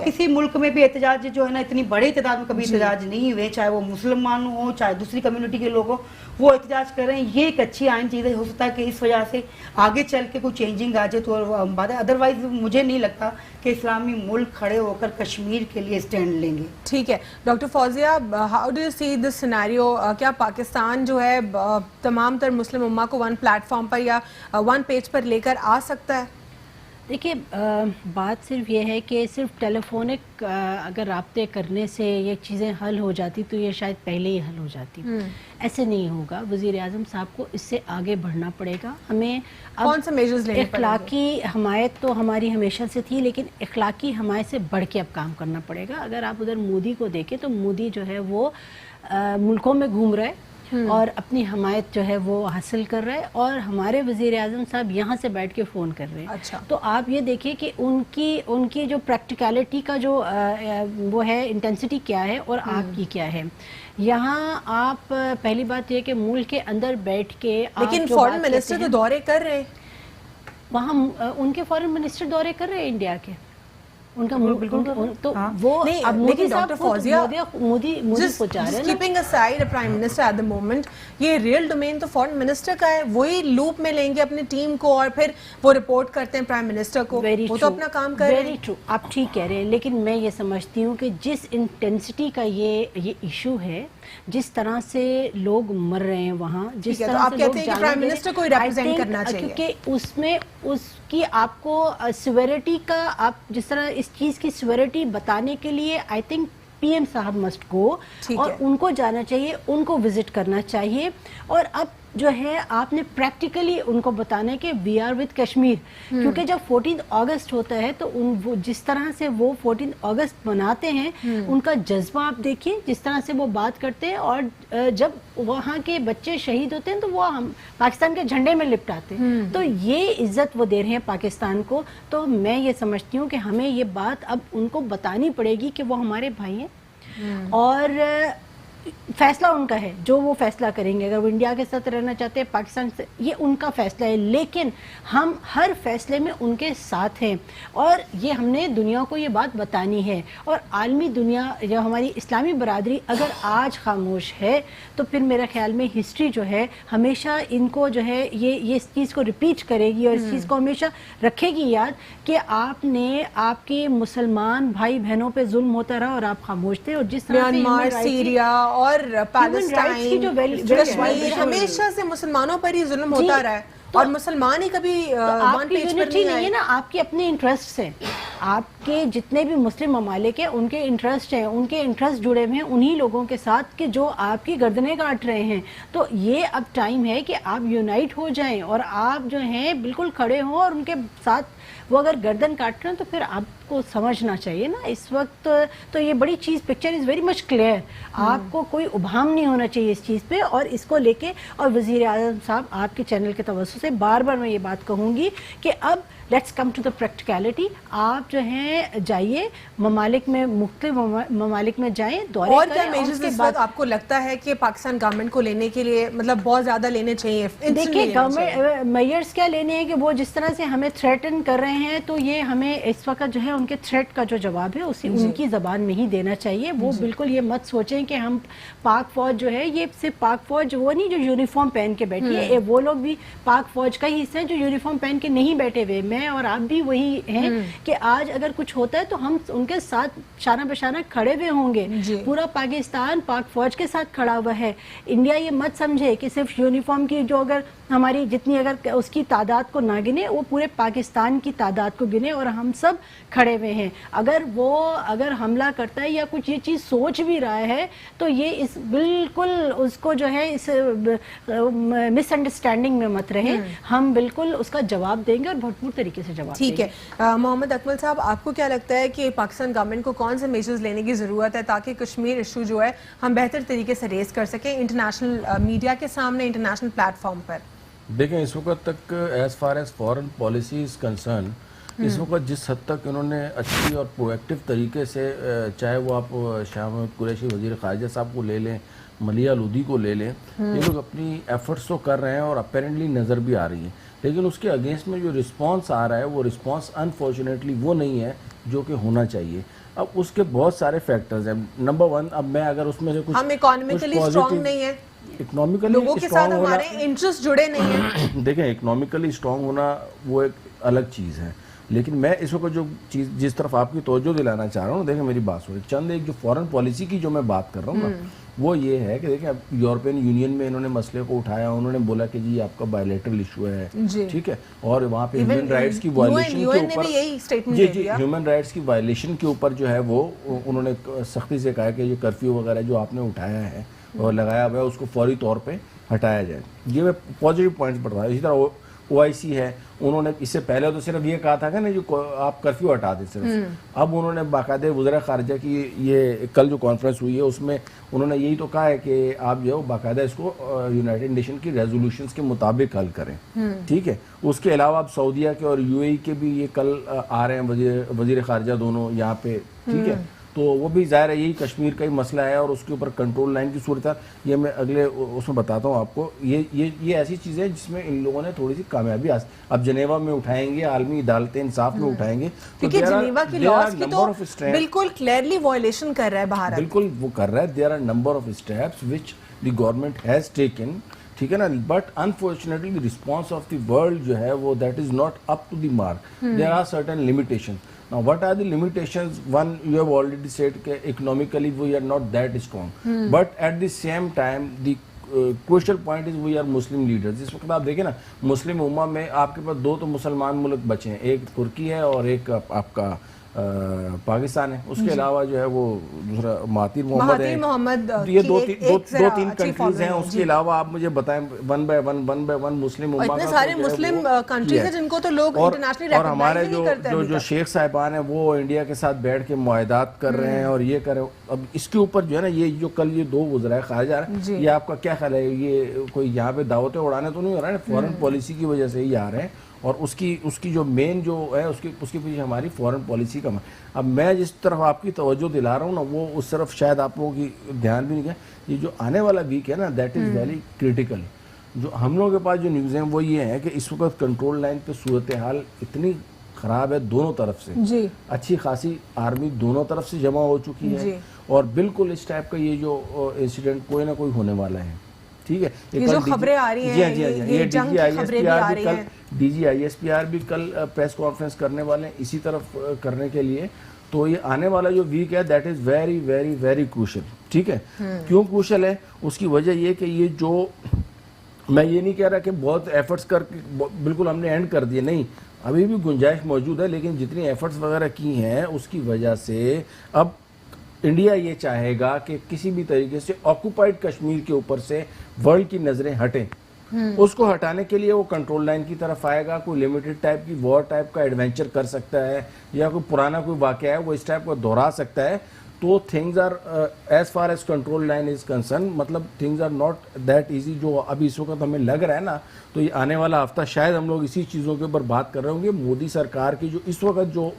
کسی ملک میں بھی احتجاج جو ہے نا, اتنی بڑی تعداد میں کبھی احتجاج نہیں ہوئے, چاہے وہ مسلمان ہو چاہے دوسری کمیونٹی کے لوگ ہوں, وہ احتجاج کر رہے ہیں. یہ ایک اچھی عین چیز ہے. ہو سکتا ہے کہ اس وجہ سے آگے چل کے کوئی چینجنگ آ جائے تو بات ہے, ادروائز مجھے نہیں لگتا کہ اسلامی ملک کھڑے ہو کر کشمیر کے لیے اسٹینڈ لیں گے. ٹھیک ہے doctor Fauzia, how do you see this scenario? کیا پاکستان جو ہے تمام تر مسلم امہ کو ون پلیٹ فارم پر یا ون پیج پر لے کر آ سکتا ہے؟ دیکھیے بات صرف یہ ہے کہ صرف ٹیلی فونک اگر رابطے کرنے سے یہ چیزیں حل ہو جاتی تو یہ شاید پہلے ہی حل ہو جاتی. ایسے نہیں ہوگا. وزیر اعظم صاحب کو اس سے آگے بڑھنا پڑے گا. ہمیں کون سے میجرز لینے پڑیں گے؟ اخلاقی حمایت تو ہماری ہمیشہ سے تھی, لیکن اخلاقی حمایت سے بڑھ کے اب کام کرنا پڑے گا. اگر آپ ادھر مودی کو دیکھیں تو مودی جو ہے وہ ملکوں میں گھوم رہے اور اپنی حمایت جو ہے وہ حاصل کر رہے, اور ہمارے وزیر اعظم صاحب یہاں سے بیٹھ کے فون کر رہے ہیں. تو آپ یہ دیکھیں کہ ان کی جو پریکٹیکلٹی کا جو وہ ہے, انٹینسٹی کیا ہے اور آپ کی کیا ہے. یہاں آپ پہلی بات یہ کہ ملک کے اندر بیٹھ کے, لیکن فورن منسٹر تو دورے کر رہے, وہاں ان کے فورن منسٹر دورے کر رہے ہیں انڈیا کے, ان کا تو وہ لیکن ڈاکٹر فوزیہ مودی کو چاہ رہے ہیں. Keeping aside prime minister at the moment, یہ ریئل ڈومین تو فورن منسٹر کا ہے. وہی لوپ میں لیں گے اپنی ٹیم کو اور پھر وہ رپورٹ کرتے ہیں پرائم منسٹر کو. وہ تو اپنا کام کر رہے ہیں. ویری ٹرو, آپ ٹھیک کہہ رہے ہیں. لیکن میں یہ سمجھتی ہوں کہ جس انٹینسٹی کا یہ ایشو ہے, جس طرح سے لوگ مر رہے ہیں وہاں, جس طرح آپ کہتے ہیں کہ پرائم منسٹر کو ریپرزینٹ کرنا چاہیے, کیونکہ اس میں اس کی آپ کو سیویرٹی کا آپ جس طرح اس چیز کی سیویرٹی بتانے کے لیے آئی تھنک پی ایم صاحب مسٹ گو اور ان کو جانا چاہیے, ان کو وزٹ کرنا چاہیے. اور اب جو ہے آپ نے پریکٹیکلی ان کو بتانا ہے کہ وی آر وتھ کشمیر, کیونکہ جب 14 اگست ہوتا ہے تو وہ جس طرح سے وہ 14 اگست مناتے ہیں ان کا جذبہ آپ دیکھیں, جس طرح سے وہ بات کرتے ہیں, اور جب وہاں کے بچے شہید ہوتے ہیں تو وہ ہم پاکستان کے جھنڈے میں لپٹاتے ہیں, تو یہ عزت وہ دے رہے ہیں پاکستان کو. تو میں یہ سمجھتی ہوں کہ ہمیں یہ بات اب ان کو بتانی پڑے گی کہ وہ ہمارے بھائی ہیں اور فیصلہ ان کا ہے جو وہ فیصلہ کریں گے. اگر وہ انڈیا کے ساتھ رہنا چاہتے ہیں, پاکستان سے, یہ ان کا فیصلہ ہے, لیکن ہم ہر فیصلے میں ان کے ساتھ ہیں اور یہ ہم نے دنیا کو یہ بات بتانی ہے. اور عالمی دنیا جو ہماری اسلامی برادری اگر آج خاموش ہے تو پھر میرے خیال میں ہسٹری جو ہے ہمیشہ ان کو جو ہے یہ اس چیز کو ریپیٹ کرے گی اور اس چیز کو ہمیشہ رکھے گی یاد کہ آپ نے آپ کے مسلمان بھائی بہنوں پہ ظلم ہوتا رہا اور آپ خاموش تھے. اور جس طرح میانمار, سیریا اور پاکستان, کشمیر, ہمیشہ سے مسلمانوں پر ہی ظلم ہوتا رہا ہے اور مسلمان ہی کبھی آپ کی یونٹی نہیں ہے نا, آپ کے اپنے انٹرسٹ ہیں. آپ کے جتنے بھی مسلم ممالک ہیں ان کے انٹرسٹ ہیں, ان کے انٹرسٹ جڑے ہوئے ہیں انہی لوگوں کے ساتھ کہ جو آپ کی گردنیں کاٹ رہے ہیں. تو یہ اب ٹائم ہے کہ آپ یونائٹ ہو جائیں اور آپ جو ہیں بالکل کھڑے ہوں اور ان کے ساتھ وہ اگر گردن کاٹ رہے ہیں تو پھر آپ کو سمجھنا چاہیے نا اس وقت. تو یہ بڑی چیز, picture is very much clear. آپ کو کوئی ابہام نہیں ہونا چاہیے اس چیز پہ, اور اس کو لے کے, اور وزیر اعظم صاحب آپ کے چینل کے توسط سے بار بار میں یہ بات کہوں گی کہ اب let's come to the practicality. آپ جو ہیں جائیے ممالک میں, مختلف ممالک میں جائیں, دورے اور کریں. کیا میجرز اس وقت آپ کو لگتا ہے کہ پاکستان گورنمنٹ کو لینے کے لیے مطلب بہت زیادہ لینے چاہیے؟ دیکھیے گورنمنٹ میئرس کیا لینے ہیں کہ وہ جس طرح سے ہمیں تھریٹن کر رہے ہیں تو یہ ہمیں اس وقت جو ہے ان کے تھریٹ کا جو جواب ہے اسی ان کی زبان میں ہی دینا چاہیے. وہ بالکل یہ مت سوچیں کہ ہم پاک فوج جو ہے, یہ صرف پاک فوج وہ نہیں جو یونیفارم پہن کے بیٹھی ہے, وہ لوگ بھی پاک فوج کا ہی حصہ ہے جو یونیفارم پہن کے نہیں بیٹھے ہوئے. میں اور آپ بھی وہی ہیں کہ آج اگر کچھ ہوتا ہے تو ہم ان کے ساتھ شانہ بشانہ کھڑے ہوئے ہوں گے. پورا پاکستان پاک فوج کے ساتھ کھڑا ہوا ہے. انڈیا یہ مت سمجھے کہ صرف یونیفارم کی جو اگر ہماری جتنی اگر اس کی تعداد کو نہ گنے, وہ پورے پاکستان کی تعداد کو گنے اور ہم سب کھڑے ہوئے ہیں. اگر حملہ کرتا ہے یا کچھ یہ چیز سوچ بھی رہا ہے تو یہ اس بالکل اس کو جو ہے اس مس انڈرسٹینڈنگ میں مت رہے. ہم بالکل اس کا جواب دیں گے اور بھرپور طریقے سے جواب دیں گے. ٹھیک ہے. محمد اکمل صاحب, آپ کو کیا لگتا ہے کہ پاکستان گورنمنٹ کو کون سے میجرز لینے کی ضرورت ہے تاکہ کشمیر ایشو جو ہے ہم بہتر طریقے سے ریز کر سکیں انٹرنیشنل میڈیا کے سامنے, انٹرنیشنل پلیٹ فارم پر؟ دیکھیں اس وقت تک as far as foreign policy is concerned, اس وقت جس حد تک انہوں نے اچھی اور پرویکٹیو طریقے سے, چاہے وہ آپ شاہ محمود قریشی وزیر خارجہ صاحب کو لے لیں, ملیہ لودھی کو لے لیں, یہ لوگ اپنی ایفرٹس تو کر رہے ہیں اور اپیرنٹلی نظر بھی آ رہی ہیں, لیکن اس کے اگینسٹ میں جو رسپانس آ رہا ہے وہ رسپانس انفارچونیٹلی وہ نہیں ہے جو کہ ہونا چاہیے. اب اس کے بہت سارے فیکٹرز ہیں. نمبر ون, اب میں اگر اس میں سے کچھ, ہم اکانومیکلی اسٹرانگ نہیں ہیں, اکنامکلی لوگوں کے ساتھ ہمارے انٹرسٹ جڑے نہیں ہیں. دیکھیں اکنامکلی اسٹرانگ ہونا وہ ایک الگ چیز ہے, لیکن میں اس وقت جو چیز جس طرف آپ کی توجہ دلانا چاہ رہا ہوں, دیکھیں میری بات سنیں, چند ایک جو فارن پالیسی کی جو میں بات کر رہا ہوں نا, وہ یہ ہے کہ دیکھیں اب یورپین یونین میں انہوں نے مسئلے کو اٹھایا, انہوں نے بولا کہ جی آپ کا بائیلیٹرل ایشو ہے, ٹھیک ہے, اور وہاں پہ ہیومن رائٹس کی وائلیشن کے اوپر, جی ہیومن رائٹس کی وائلیشن کے اوپر جو ہے وہ انہوں نے سختی سے کہا کہ یہ کرفیو وغیرہ جو آپ نے اٹھایا ہے اور لگایا ہوا ہے اس کو فوری طور پہ ہٹایا جائے. یہ میں پازیٹیو پوائنٹس بڑھ رہا ہے. اسی طرح OIC ہے, انہوں نے اس سے پہلے تو صرف یہ کہا تھا کہ نا جو آپ کرفیو ہٹا دیں صرف, اب انہوں نے باقاعدہ وزراء خارجہ کی یہ کل جو کانفرنس ہوئی ہے اس میں انہوں نے یہی تو کہا ہے کہ آپ جو ہے باقاعدہ اس کو یونائٹڈ نیشن کی ریزولوشنز کے مطابق حل کریں, ٹھیک ہے. اس کے علاوہ اب سعودیہ کے اور UAE کے بھی یہ کل آ رہے ہیں وزیر خارجہ دونوں یہاں پہ, ٹھیک ہے, تو وہ بھی ظاہر ہے یہی کشمیر کا ہی مسئلہ ہے اور اس کے اوپر کنٹرول لائن کی صورتحال, یہ میں اگلے اس میں بتاتا ہوں آپ کو. یہ ایسی چیزیں جس میں ان لوگوں نے تھوڑی سی کامیابی اب جنیوا میں اٹھائیں گے, عالمی عدالت انصاف میں اٹھائیں گے, کیونکہ جنیوا کی لاز کی تو بالکل کلیئرلی وائلیشن کر رہا ہے بھارت, بالکل وہ کر رہا ہے. There are number of steps which the government has taken, ٹھیک ہے نا, but unfortunately response of the world جو ہے وہ that is not up to the mark. There are certain limitation. Now, what are the limitations? One, you have already said that economically we are not that strong. But at the same time, crucial point is we are Muslim leaders. اس وقت آپ دیکھیں نا مسلم امہ میں آپ کے پاس 2 تو مسلمان ملک بچے ہیں, ایک ترکی ہے اور ایک آپ کا پاکستان ہے, اس کے علاوہ جو ہے وہ دوسرا مہاتیر محمد ہے. یہ 2-3 کنٹریز ہیں. اس کے علاوہ آپ مجھے بتائیں 1 by 1 مسلم امہ اتنے سارے مسلم کنٹریز ہیں جن کو تو لوگ انٹرنیشنلی ریکگنائز اور ہمارے جو شیخ صاحبان ہیں وہ انڈیا کے ساتھ بیٹھ کے معاہدات کر رہے ہیں اور یہ کر رہے ہیں. اب اس کے اوپر جو ہے نا یہ جو کل یہ 2 وزرائے خارجہ آ رہے ہیں, یہ آپ کا کیا خیال ہے, یہ کوئی یہاں پہ دعوتیں اڑانے تو نہیں ہو رہا ہے, فورن پالیسی کی وجہ سے ہی آ رہے ہیں اور اس کی جو مین جو ہے اس کے پیچھے ہماری فورن پالیسی کا. اب میں جس طرف آپ کی توجہ دلا رہا ہوں نا وہ اس طرف شاید آپ لوگوں کی دھیان بھی نہیں گیا. یہ جو آنے والا ویک ہے نا دیٹ از ویری کریٹیکل. جو ہم لوگوں کے پاس جو نیوز ہیں وہ یہ ہیں کہ اس وقت کنٹرول لائن پہ صورتحال اتنی خراب ہے دونوں طرف سے, اچھی خاصی آرمی دونوں طرف سے جمع ہو چکی ہے اور بالکل اس ٹائپ کا یہ جو انسیڈنٹ کوئی نہ کوئی ہونے والا ہے. ٹھیک ہے, یہ جو خبریں آ رہی ہیں یہ جنگ کی خبریں بھی آ رہی ہیں. D G I S P R بھی کل پریس کانفرنس کرنے والے ہیں اسی طرف کرنے کے لیے. تو یہ آنے والا جو ویک ہے that is very very very crucial. ٹھیک ہے, کیوں کروشل ہے, اس کی وجہ یہ کہ یہ جو میں یہ نہیں کہہ رہا کہ بہت ایفرٹس کر کے بالکل ہم نے اینڈ کر دیے, نہیں, ابھی بھی گنجائش موجود ہے, لیکن جتنی ایفرٹس وغیرہ کی ہیں اس کی وجہ سے اب انڈیا یہ چاہے گا کہ کسی بھی طریقے سے آکوپائڈ کشمیر کے اوپر سے ورلڈ کی نظریں ہٹیں. اس کو ہٹانے کے لیے وہ کنٹرول لائن کی طرف آئے گا, کوئی لمیٹڈ ٹائپ کی وار ٹائپ کا ایڈونچر کر سکتا ہے یا کوئی پرانا کوئی واقعہ ہے وہ اس ٹائپ کو دہرا سکتا ہے. تو things are as far as control line is concerned, مطلب things are not that easy جو ابھی اس وقت ہمیں لگ رہا ہے نا. تو یہ آنے والا ہفتہ شاید ہم لوگ اسی چیزوں کے اوپر بات کر رہے ہوں گے. مودی سرکار کی جو اس وقت جو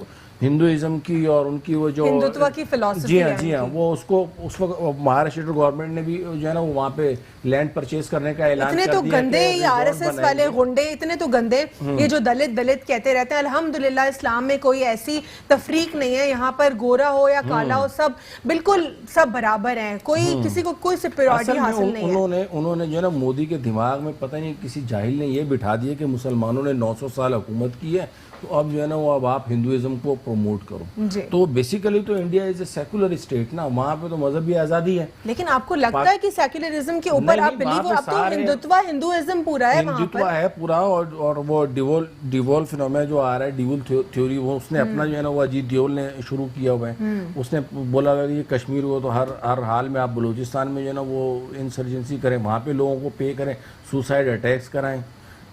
ہندوازم کی اور ان کی وہ جو ہندوتوا کی فلسفی ہے, جی ہاں وہ اس کو اس وقت مہاراشٹر گورنمنٹ نے بھی جو ہے نا وہ وہاں پہ لینڈ پرچیز کرنے کا اعلان کر دیا. اتنے تو گندے یہ آر ایس ایس والے گنڈے, اتنے تو گندے, یہ جو دلت کہتے رہتے ہیں. الحمدللہ اسلام میں کوئی ایسی تفریق نہیں ہے, یہاں پر گورا ہو یا کالا ہو سب بالکل سب برابر ہیں, کوئی کسی کو کوئی سپیریورٹی حاصل نہیں ہے. انہوں نے جو ہے نا مودی کے دماغ میں پتہ نہیں کسی جاہل نے یہ بٹھا دیا کہ مسلمانوں نے 900 سال حکومت کی ہے تو اب جو ہے نا وہ اب آپ ہندوازم کو پروموٹ کرو. تو بیسیکلی تو India is a secular state نا, وہاں پہ تو مذہبی آزادی ہے. لیکن آپ کو لگتا ہے کہ سیکولرزم کے اوپر آپ بلیو, اب تو ہندوازم پورا ہے, ہندوتوا ہے پورا. اور وہ ڈیول فینومینا جو آ رہا ہے, ڈیول تھیوری, وہ اس نے اپنا جو ہے نا وہ اجیت ڈیول نے شروع کیا ہوا ہے. اس نے بولا ہوا کہ یہ کشمیر کو تو ہر حال میں آپ بلوچستان میں جو ہے نا وہ انسرجنسی کریں, وہاں پہ لوگوں کو پے کریں, سوسائڈ اٹیکس کرائیں.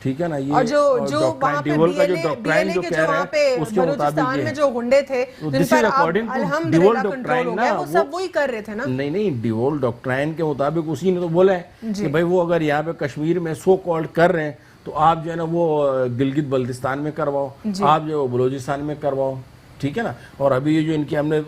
ٹھیک ہے نا, یہ جو وہاں پہ ڈیولے کے جو وہاں پہ بلوچستان میں جو گنڈے تھے جن پر الحمدللہ کنٹرول ہو گیا, وہ سب وہی کر رہے تھے نا. نہیں, ڈیول ڈاکٹرائن کے مطابق اسی نے تو بولا ہے کہ بھائی وہ اگر یہاں پہ کشمیر میں سو کالڈ کر رہے ہیں تو آپ جو ہے نا وہ گلگت بلتستان میں کرواؤ, آپ جو بلوچستان میں کرواؤ. ٹھیک ہے نا. اور ابھی یہ جو ان کے ہم نے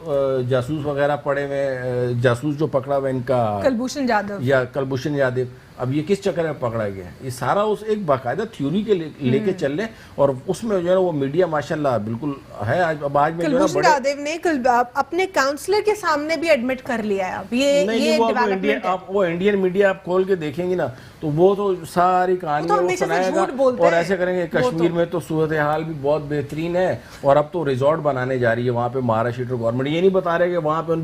جاسوس وغیرہ پڑے ہوئے, جاسوس جو پکڑا ہوا ان کا کلبھوشن یادو, اب یہ کس چکر میں پکڑا گیا ہے, یہ سارا اس ایک باقاعدہ تھیوری کے لے کے چل رہے. اور اس میں جو ہے نا وہ میڈیا ماشاءاللہ بالکل ہے. اب آج میں کلبھوشن یادو نے اپنے کاؤنسلر کے سامنے بھی ایڈمٹ کر لیا ہے. اب یہ وہ انڈین میڈیا آپ کھول کے دیکھیں گی نا تو وہ تو ساری کہانی وہ سنائے گا اور ایسے کریں گے. کشمیر میں تو صورتحال بھی بہت بہترین ہے اور اب تو ریزورٹ بنانے جا رہی ہے وہاں پہ مہاراشٹر گورنمنٹ. یہ نہیں بتا رہے کہ وہاں پہ ان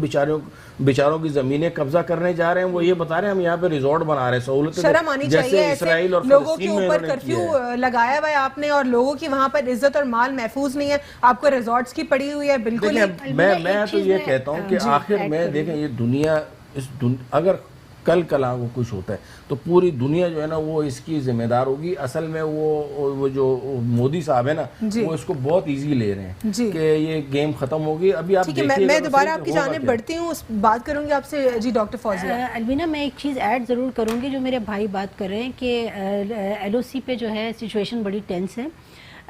بیچاروں کی زمینیں قبضہ کرنے جا رہے ہیں, وہ یہ بتا رہے ہیں ہم یہاں پہ ریزورٹ بنا رہے ہیں. شرم آنی چاہیے, ایسے لوگوں کے اوپر کرفیو لگایا ہوا ہے آپ نے اور لوگوں کی وہاں پر عزت اور مال محفوظ نہیں ہے, آپ کو ریزورٹس کی پڑی ہوئی ہے. بالکل میں تو یہ کہتا ہوں کہ آخر میں دیکھیں یہ دنیا اگر کل کو کچھ ہوتا ہے تو پوری دنیا جو ہے نا وہ اس کی ذمہ دار ہوگی. اصل میں وہ جو مودی صاحب ہے نا وہ اس کو بہت ایزی لے رہے ہیں کہ یہ گیم ختم ہوگی. ابھی آپ دیکھیے, میں دوبارہ آپ کی جانب بڑھتی ہوں, بات کروں گی آپ سے. جی ڈاکٹر فوزیہ. البینہ میں ایک چیز ایڈ ضرور کروں گی, جو میرے بھائی بات کر رہے ہیں کہ ایل او سی پہ جو ہے سچویشن بڑی ٹینس ہے.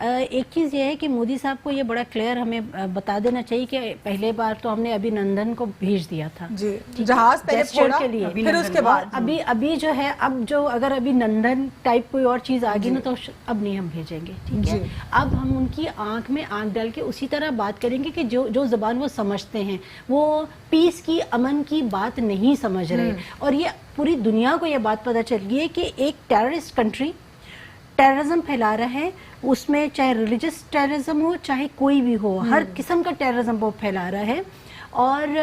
ایک چیز یہ ہے کہ مودی صاحب کو یہ بڑا کلیئر ہمیں بتا دینا چاہیے کہ پہلے بار تو ہم نے ابھی نندن کو بھیج دیا تھا جہاز پہلے چھوڑا کے لیے, پھر اس کے بعد ابھی جو ہے اب جو اگر ابھی نندن ٹائپ کوئی اور چیز آ گئی نا تو اب نہیں ہم بھیجیں گے. ٹھیک ہے, اب ہم ان کی آنکھ میں آنکھ ڈال کے اسی طرح بات کریں گے کہ جو زبان وہ سمجھتے ہیں, وہ پیس کی امن کی بات نہیں سمجھ رہے. اور یہ پوری دنیا کو یہ بات پتہ چل گئی ہے کہ ایک ٹیررسٹ کنٹری ٹیررزم پھیلا رہا ہے, اس میں چاہے ریلیجس ٹیررزم ہو چاہے کوئی بھی ہو, ہر قسم کا ٹیررزم وہ پھیلا رہا ہے. اور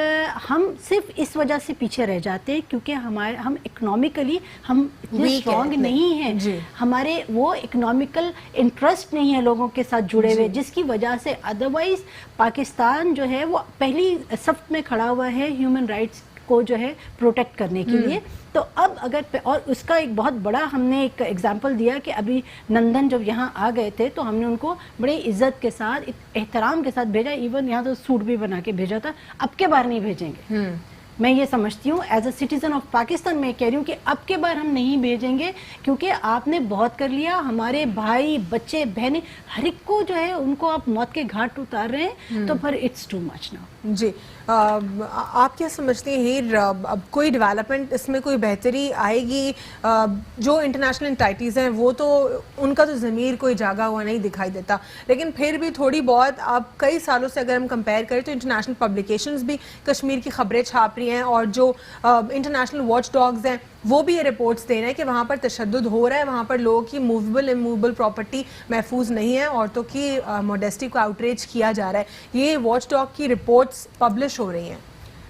ہم صرف اس وجہ سے پیچھے رہ جاتے ہیں کیونکہ ہم اکنامکلی ہم اتنے اسٹرانگ نہیں ہیں, ہمارے وہ اکنامیکل انٹرسٹ نہیں ہے لوگوں کے ساتھ جڑے ہوئے, جس کی وجہ سے ادروائز پاکستان جو ہے وہ پہلی صف میں کھڑا ہوا ہے ہیومن رائٹس کو جو ہے پروٹیکٹ کرنے کے لیے. تو اب اگر, اور اس کا ایک بہت بڑا ہم نے ایک ایگزامپل دیا کہ ابھی نندن جب یہاں آ گئے تھے تو ہم نے ان کو بڑے عزت کے ساتھ احترام کے ساتھ بھیجا, ایون یہاں تو سوٹ بھی بنا کے بھیجا تھا. اب کے بار نہیں بھیجیں گے, میں یہ سمجھتی ہوں as a citizen of Pakistan میں کہہ رہی ہوں کہ اب کے بار ہم نہیں بھیجیں گے کیونکہ آپ نے بہت کر لیا. ہمارے بھائی بچے بہنیں ہر ایک کو جو ہے ان کو آپ موت کے گھاٹ اتار رہے ہیں, تو پھر اٹس ٹو مچ نا. جی آپ کیا سمجھتے ہیں ہیر, اب کوئی ڈیولپمنٹ اس میں کوئی بہتری آئے گی؟ جو انٹرنیشنل انٹائٹیز ہیں وہ تو ان کا تو ضمیر کوئی جاگا ہوا نہیں دکھائی دیتا, لیکن پھر بھی تھوڑی بہت آپ کئی سالوں سے اگر ہم کمپیئر کریں تو انٹرنیشنل پبلیکیشنز بھی کشمیر کی خبریں چھاپ رہی ہیں, اور جو انٹرنیشنل واچ ڈاگز ہیں وہ بھی یہ رپورٹس دے رہے ہیں کہ وہاں پر تشدد ہو رہا ہے, وہاں پر لوگوں کی موویبل اموویبل پراپرٹی محفوظ نہیں ہے, عورتوں کی موڈیسٹی کو آؤٹریج کیا جا رہا ہے. یہ واچ ڈاگ کی رپورٹس پبلش ہو رہی ہیں.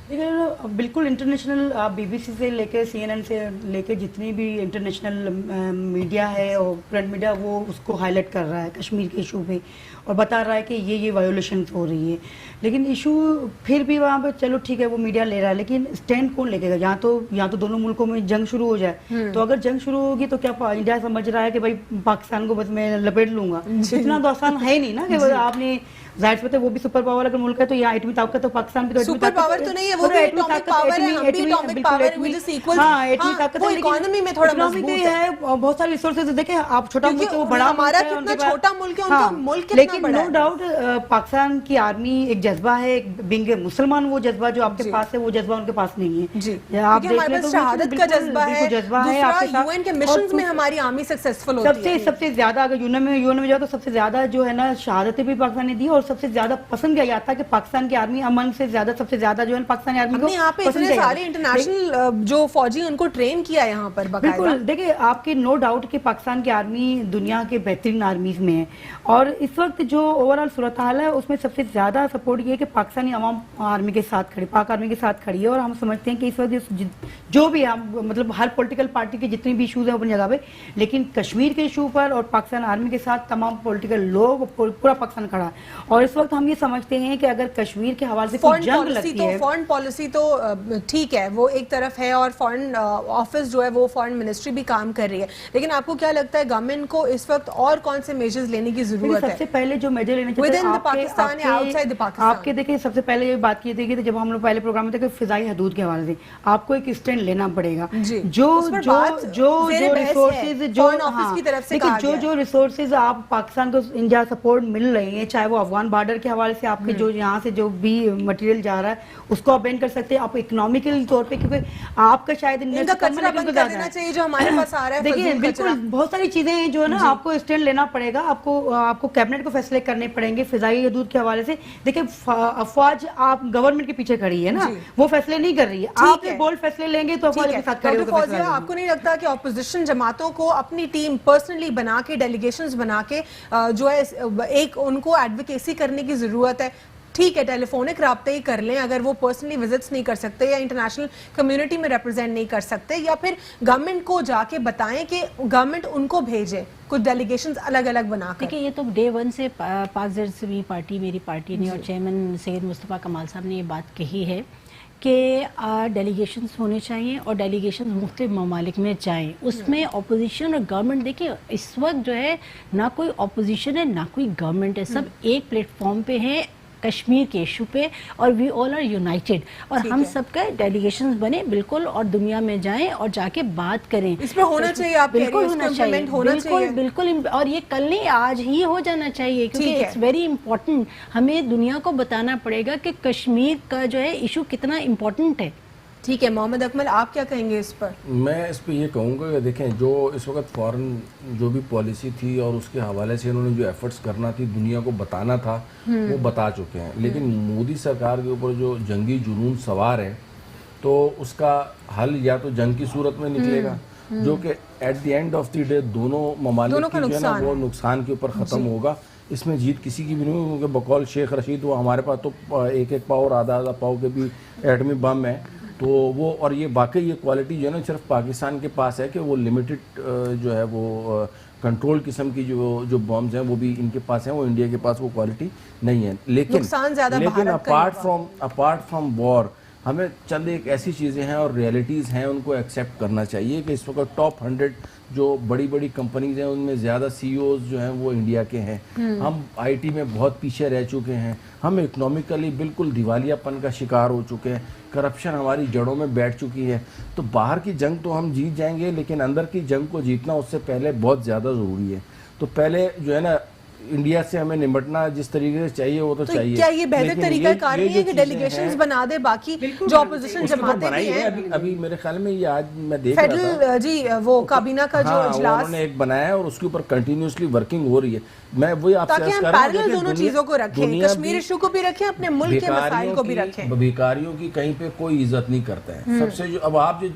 دیکھیں بالکل انٹرنیشنل بی بی سی سے لے کے سی این این سے لے کے جتنی بھی انٹرنیشنل میڈیا ہے اور پرنٹ میڈیا وہ اس کو ہائی لائٹ کر رہا ہے کشمیر کے ایشو پہ, اور بتا رہا ہے کہ یہ وایولیشنز ہو رہی ہے. لیکن ایشو پھر بھی وہاں پہ چلو ٹھیک ہے وہ میڈیا لے رہا ہے, لیکن اسٹینڈ کون لے کے گا؟ یہاں تو دونوں ملکوں میں جنگ شروع ہو جائے, تو اگر جنگ شروع ہوگی تو کیا انڈیا سمجھ رہا ہے کہ بھائی پاکستان کو بس میں لپیٹ لوں گا؟ اتنا تو آسان ہے نہیں نا کہ آپ نے, ظاہر سی بات ہے وہ بھی سپر پاور اگر ملک ہے تو یہاں ایٹمی طاقت تو پاکستان بھی سپر پاور تو نہیں ہے, وہ بھی ایٹمک پاور ہے, ہم بھی ایٹمک پاور ہے, وچ از ایکول. ہاں ایٹمی طاقت وہ اکانومی میں تھوڑا مضبوط ہے, بہت سارے ریسورسز دیکھیں آپ, چھوٹا ملک ہے وہ بڑا, ہمارا کتنا چھوٹا ملک ہے ان کا ملک کتنا لیکن نو ڈاؤٹ پاکستان کی آرمی ایک جذبہ ہے, ایک بینگ مسلمان, وہ جذبہ جو آپ کے پاس ہے وہ جذبہ ان کے پاس نہیں ہے. جی آپ ہمارے پاس شہادت کا جذبہ ہے, دوسرا یو این کے مشنز میں ہماری آرمی سکسیسفل ہوتی ہے. سب سے زیادہ اگر یو این میں جاؤ تو سب سے زیادہ جو ہے نا شہادتیں بھی پاکستان نے دی, اور سب سے زیادہ پسند کیا جاتا ہے کہ پاکستان کی آرمی امن سے زیادہ سب سے زیادہ جو ہے پاکستانی آرمی کو یہاں پہ اتنے سارے انٹرنیشنل جو فوجی ان کو ٹرین کیا یہاں پر باقاعدہ. بالکل دیکھیں آپ کے نو ڈاؤٹ کہ پاکستان کی آرمی دنیا کے بہترین آرمیز میں ہے, اور اس وقت جو اوور آل صورتحال ہے اس میں سب سے زیادہ سپورٹ یہ ہے کہ پاکستانی عوام آرمی کے ساتھ کھڑی, پاک آرمی کے ساتھ کھڑی ہے. اور ہم سمجھتے ہیں کہ اس وقت جو بھی مطلب ہر پولیٹیکل پارٹی کے جتنے بھی ایشوز ہیں اپنی جگہ پہ, لیکن کشمیر کے ایشو پر اور پاکستان آرمی کے ساتھ تمام پولیٹیکل لوگ پورا پاکستان کھڑا ہے. اور اس وقت ہم یہ سمجھتے ہیں کہ اگر کشمیر کے حوالے سے کوئی جنگ لگتی ہے, فورن پالیسی تو ٹھیک ہے وہ ایک طرف ہے, اور فورن آفس جو ہے وہ فورن منسٹری بھی کام کر رہی ہے, لیکن آپ کو کیا لگتا ہے گورنمنٹ کو اس وقت اور کون سے میجرز لینے کی ضرورت ہے؟ سب سے پہلے جو میجر لینے چاہیے آپ کے دیکھیں, سب سے پہلے یہ بات کی تھی کہ جب ہم لوگ پہلے پروگرام میں تھے کہ فضائی حدود کے حوالے سے آپ کو ایک اسٹینڈ لینا پڑے گا. جو ریسورسز آپ پاکستان کو انڈیا سپورٹ مل رہی ہیں, چاہے وہ افغان بارڈر کے حوالے سے آپ کے جو یہاں سے جو بھی مٹیریل جا رہا ہے اس کو آپ بین کر سکتے ہیں, آپ اکنامیکل طور پہ, کیونکہ آپ کا شاید دیکھیے بالکل بہت ساری چیزیں ہیں جو ہے نا آپ کو اسٹینڈ لینا پڑے گا, آپ کو کیبنٹ کو فیصلے کرنے پڑیں گے فضائی حدود کے حوالے سے. دیکھیں افواج آپ گورنمنٹ کے پیچھے کھڑی ہے نا, وہ فیصلے نہیں کر رہی ہے, آپ بولڈ فیصلے لیں گے تو افواج کے ساتھ کھڑے ہو کے. آپ کو نہیں لگتا کہ اپوزیشن جماعتوں کو اپنی ٹیم پرسنلی بنا کے, ڈیلیگیشنز بنا کے جو ہے ایک ان کو ایڈوکیسی کرنے کی ضرورت ہے؟ ٹھیک ہے ٹیلی فونک رابطے ہی کر لیں اگر وہ پرسنلی وزٹس نہیں کر سکتے یا انٹرنیشنل کمیونٹی میں ریپرزینٹ نہیں کر سکتے, یا پھر گورنمنٹ کو جا کے بتائیں کہ گورنمنٹ ان کو بھیجے کچھ ڈیلیگیشنز الگ الگ بنا کر. دیکھیں یہ تو ڈے ون سے پاک زرعی پارٹی میری پارٹی نے اور چیئرمین سید مصطفیٰ کمال صاحب نے یہ بات کہی ہے کہ ڈیلیگیشنز ہونے چاہیے اور ڈیلیگیشنز مختلف ممالک میں جائیں, اس میں اپوزیشن اور گورنمنٹ, دیکھیں اس وقت جو ہے نہ کوئی اپوزیشن ہے نہ کوئی گورنمنٹ ہے, سب ایک پلیٹ فارم پہ ہیں کشمیر کے ایشو پہ, اور وی آل آر یونائٹیڈ, اور ہم سب کا ڈیلیگیشنز بنے بالکل, اور دنیا میں جائیں اور جا کے بات کریں. اس پہ ہونا چاہیے, آپ بالکل ہونا چاہیے, بالکل, اور یہ کل نہیں آج ہی ہو جانا چاہیے, کیونکہ اٹس ویری امپورٹنٹ. ہمیں دنیا کو بتانا پڑے گا کہ کشمیر کا جو ہے ایشو کتنا امپورٹنٹ ہے. ٹھیک ہے محمد اکمل, آپ کیا کہیں گے اس پر؟ میں اس پہ یہ کہوں گا کہ دیکھیں جو اس وقت فورن جو بھی پالیسی تھی اور اس کے حوالے سے انہوں نے جو ایفرٹس کرنا تھی دنیا کو بتانا تھا وہ بتا چکے ہیں, لیکن مودی سرکار کے اوپر جو جنگی جنون سوار ہے تو اس کا حل یا تو جنگ کی صورت میں نکلے گا جو کہ at the end of the day دونوں ممالک کی جو ہے نا وہ نقصان کے اوپر ختم ہوگا, اس میں جیت کسی کی بھی نہیں ہوئی، کیونکہ بقول شیخ رشید وہ ہمارے پاس تو ایک پاؤ اور آدھا پاؤ کے بھی ایٹمی بم ہے، تو وہ اور یہ واقعی یہ کوالٹی جو ہے نا صرف پاکستان کے پاس ہے کہ وہ لمیٹڈ جو ہے وہ کنٹرول قسم کی جو بمز ہیں وہ بھی ان کے پاس ہیں، وہ انڈیا کے پاس وہ کوالٹی نہیں ہے. لیکن اپارٹ فرام وار ہمیں چند ایک ایسی چیزیں ہیں اور ریئلٹیز ہیں ان کو ایکسیپٹ کرنا چاہیے کہ اس وقت ٹاپ 100 جو بڑی بڑی کمپنیز ہیں ان میں زیادہ سی ای اوز جو ہیں وہ انڈیا کے ہیں. ہم آئی ٹی میں بہت پیچھے رہ چکے ہیں، ہم اکنامکلی بالکل دیوالیہ پن کا شکار ہو چکے ہیں، کرپشن ہماری جڑوں میں بیٹھ چکی ہے. تو باہر کی جنگ تو ہم جیت جائیں گے، لیکن اندر کی جنگ کو جیتنا اس سے پہلے بہت زیادہ ضروری ہے. تو پہلے جو ہے نا انڈیا سے ہمیں نمٹنا جس طریقے سے چاہیے وہ تو چاہیے. کیا یہ بہتر طریقہ کار نہیں ہے کہ ڈیلیگیشنز بنا دے باقی جو اپوزیشن جماعتیں بھی ہیں؟ ابھی میرے خیال میں یہ آج میں دیکھ رہا تھا فیڈرل جی وہ کابینہ کا جو اجلاس انہوں نے ایک بنایا ہے اور اس کے اوپر کنٹینیوسلی ورکنگ ہو رہی ہے. میں وہی آپ سے تاکہ ہم پیرلل دونوں چیزوں کو رکھیں، کشمیر ایشو کو بھی رکھیں، اپنے ملک کے مسائل کو بھی رکھیں. بھیکاریوں کی کہیں پہ کوئی عزت نہیں کرتا ہے. سب سے جو اب آپ جو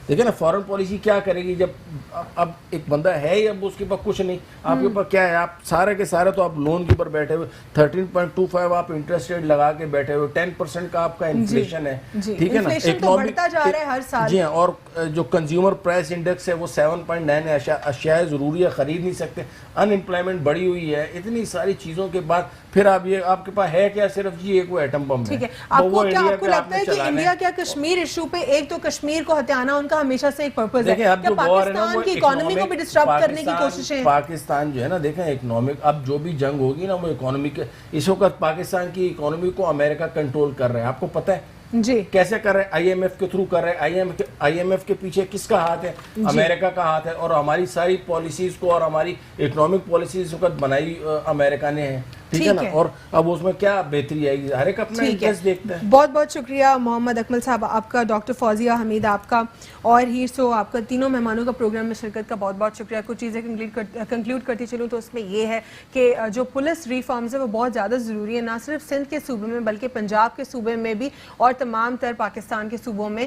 دیکھیں نا فارن پالیسی کیا کرے گی جب اب ایک بندہ ہے ہی اب اس کے پاس کچھ نہیں، آپ کے پاس کیا ہے، آپ سارے کے سارے تو آپ لون کے اوپر بیٹھے ہوئے 13.25 آپ انٹرسٹ ریٹ لگا کے بیٹھے ہوئے، 10% کا آپ کا انفلیشن ہے، ٹھیک ہے نا، انفلیشن تو بڑھتا جا رہا ہے ہر سال. جی ہاں، اور جو کنزیومر پرائس انڈیکس ہے وہ 7.9 ہے، اشیاء ضروری ہے خرید نہیں سکتے، ان امپلائمنٹ بڑھی ہوئی ہے. اتنی ساری چیزوں کے بعد پھر آپ یہ آپ کے پاس ہے کیا، صرف جی ایک وہ ایٹم بم ہے. ٹھیک ہے، آپ کو کیا آپ کو لگتا ہے کہ انڈیا کیا کشمیر ایشو پہ ایک تو کشمیر کو ہتھیانا ان کا ہمیشہ سے ایک پرپز ہے، کیا پاکستان کی اکانومی کو بھی ڈسٹرب کرنے کی کوششیں؟ پاکستان جو ہے نا دیکھیں اکنامک اب جو بھی جنگ ہوگی نا وہ اکانومی کے، اس وقت پاکستان کی اکانومی کو امریکہ کنٹرول کر رہا ہے. آپ کو پتہ ہے جی کیسے کر رہے ہیں؟ آئی ایم ایف کے تھرو کر رہے ہیں. آئی ایم ایف کے پیچھے کس کا ہاتھ ہے؟ امریکہ کا ہاتھ ہے. اور ہماری ساری پالیسیز کو اور ہماری اکنامک پالیسیز اس وقت بنائی امریکہ نے ہے، ٹھیک ہے نا. اور اب اس میں کیا بہتری آئے گی، ہر ایک اپنا انٹرسٹ دیکھتا ہے. بہت بہت شکریہ محمد اکمل صاحب آپ کا، ڈاکٹر فوزیہ حمید آپ کا، اور ہیرسو آپ کا، تینوں مہمانوں کا پروگرام میں شرکت کا بہت بہت شکریہ. کچھ چیزیں کنکلوڈ کرتی چلوں تو اس میں یہ ہے کہ جو پولیس ریفارمز ہیں وہ بہت زیادہ ضروری ہے، نہ صرف سندھ کے صوبے میں بلکہ پنجاب کے صوبے میں بھی اور تمام تر پاکستان کے صوبوں میں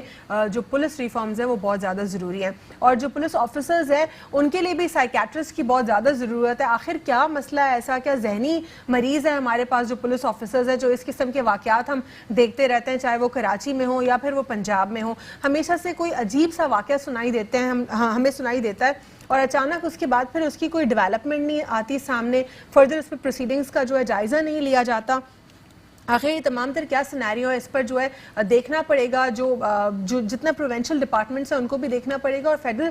جو پولیس ریفارمز ہیں وہ بہت زیادہ ضروری ہیں. اور جو پولیس آفیسرز ہیں ان کے لیے بھی سائیکیٹرسٹ کی بہت زیادہ ضرورت ہے. آخر کیا مسئلہ ہے ایسا، کیا ذہنی مریض ہے ہمارے پاس جو پولیس آفیسرز ہیں، جو اس قسم کے واقعات ہم دیکھتے رہتے ہیں، چاہے وہ کراچی میں ہوں یا پھر وہ پنجاب میں ہوں، ہمیشہ سے کوئی عجیب سا واقعہ سنائی دیتے ہیں، ہمیں سنائی دیتا ہے اور اچانک اس کے بعد پھر اس کی کوئی ڈیولپمنٹ نہیں آتی سامنے، فردر اس پہ پروسیڈنگز کا جو ہے جائزہ نہیں لیا جاتا. آخر یہ تمام تر کیا سینیریو ہے، اس پر جو ہے دیکھنا پڑے گا. جو جتنا پروونشل ڈپارٹمنٹس ہیں ان کو بھی دیکھنا پڑے گا، اور فیڈرل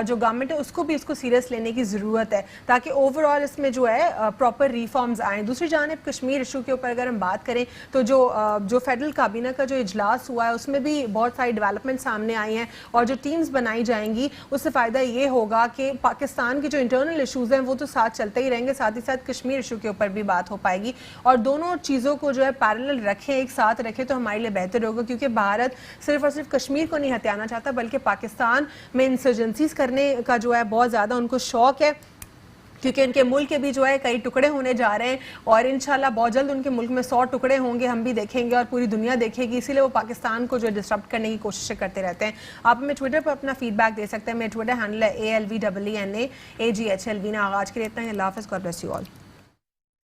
جو گورنمنٹ ہے اس کو بھی اس کو سیریس لینے کی ضرورت ہے تاکہ اوور آل اس میں جو ہے پراپر ریفارمز آئیں. دوسری جانب کشمیر ایشو کے اوپر اگر ہم بات کریں تو جو فیڈرل کابینہ کا جو اجلاس ہوا ہے اس میں بھی بہت ساری ڈیولپمنٹ سامنے آئی ہیں، اور جو ٹیمز بنائی جائیں گی اس سے فائدہ یہ ہوگا کہ پاکستان کے جو انٹرنل ایشوز ہیں وہ تو ساتھ چلتے ہی رہیں گے، ساتھ ہی ساتھ کشمیر ایشو کے اوپر بھی بات ہو پائے گی، اور دونوں چیزوں کو جو ہے پیرلل رکھیں، ایک ساتھ رکھیں تو ہمارے لیے بہتر ہوگا. کیونکہ بھارت صرف اور صرف کشمیر کو نہیں ہتھیانا چاہتا بلکہ پاکستان میں انسرجنسیز کرنے کا جو ہے بہت زیادہ ان کو شوق ہے، کیونکہ ان کے ملک کے بھی جو ہے کئی ٹکڑے ہونے جا رہے ہیں، اور انشاءاللہ بہت جلد ان کے ملک میں 100 ٹکڑے ہوں گے، ہم بھی دیکھیں گے اور پوری دنیا دیکھے گی. اسی لیے وہ پاکستان کو جو ہے ڈسٹرپٹ کرنے کی کوششیں کرتے رہتے ہیں. آپ ہمیں ٹویٹر پر اپنا فیڈ بیک دے سکتے ہیں. میرا ٹویٹر ہینڈل ہے ALVENA AGHLVina. آج کے لیے اتنا ہی. اللہ حافظ. God bless you all.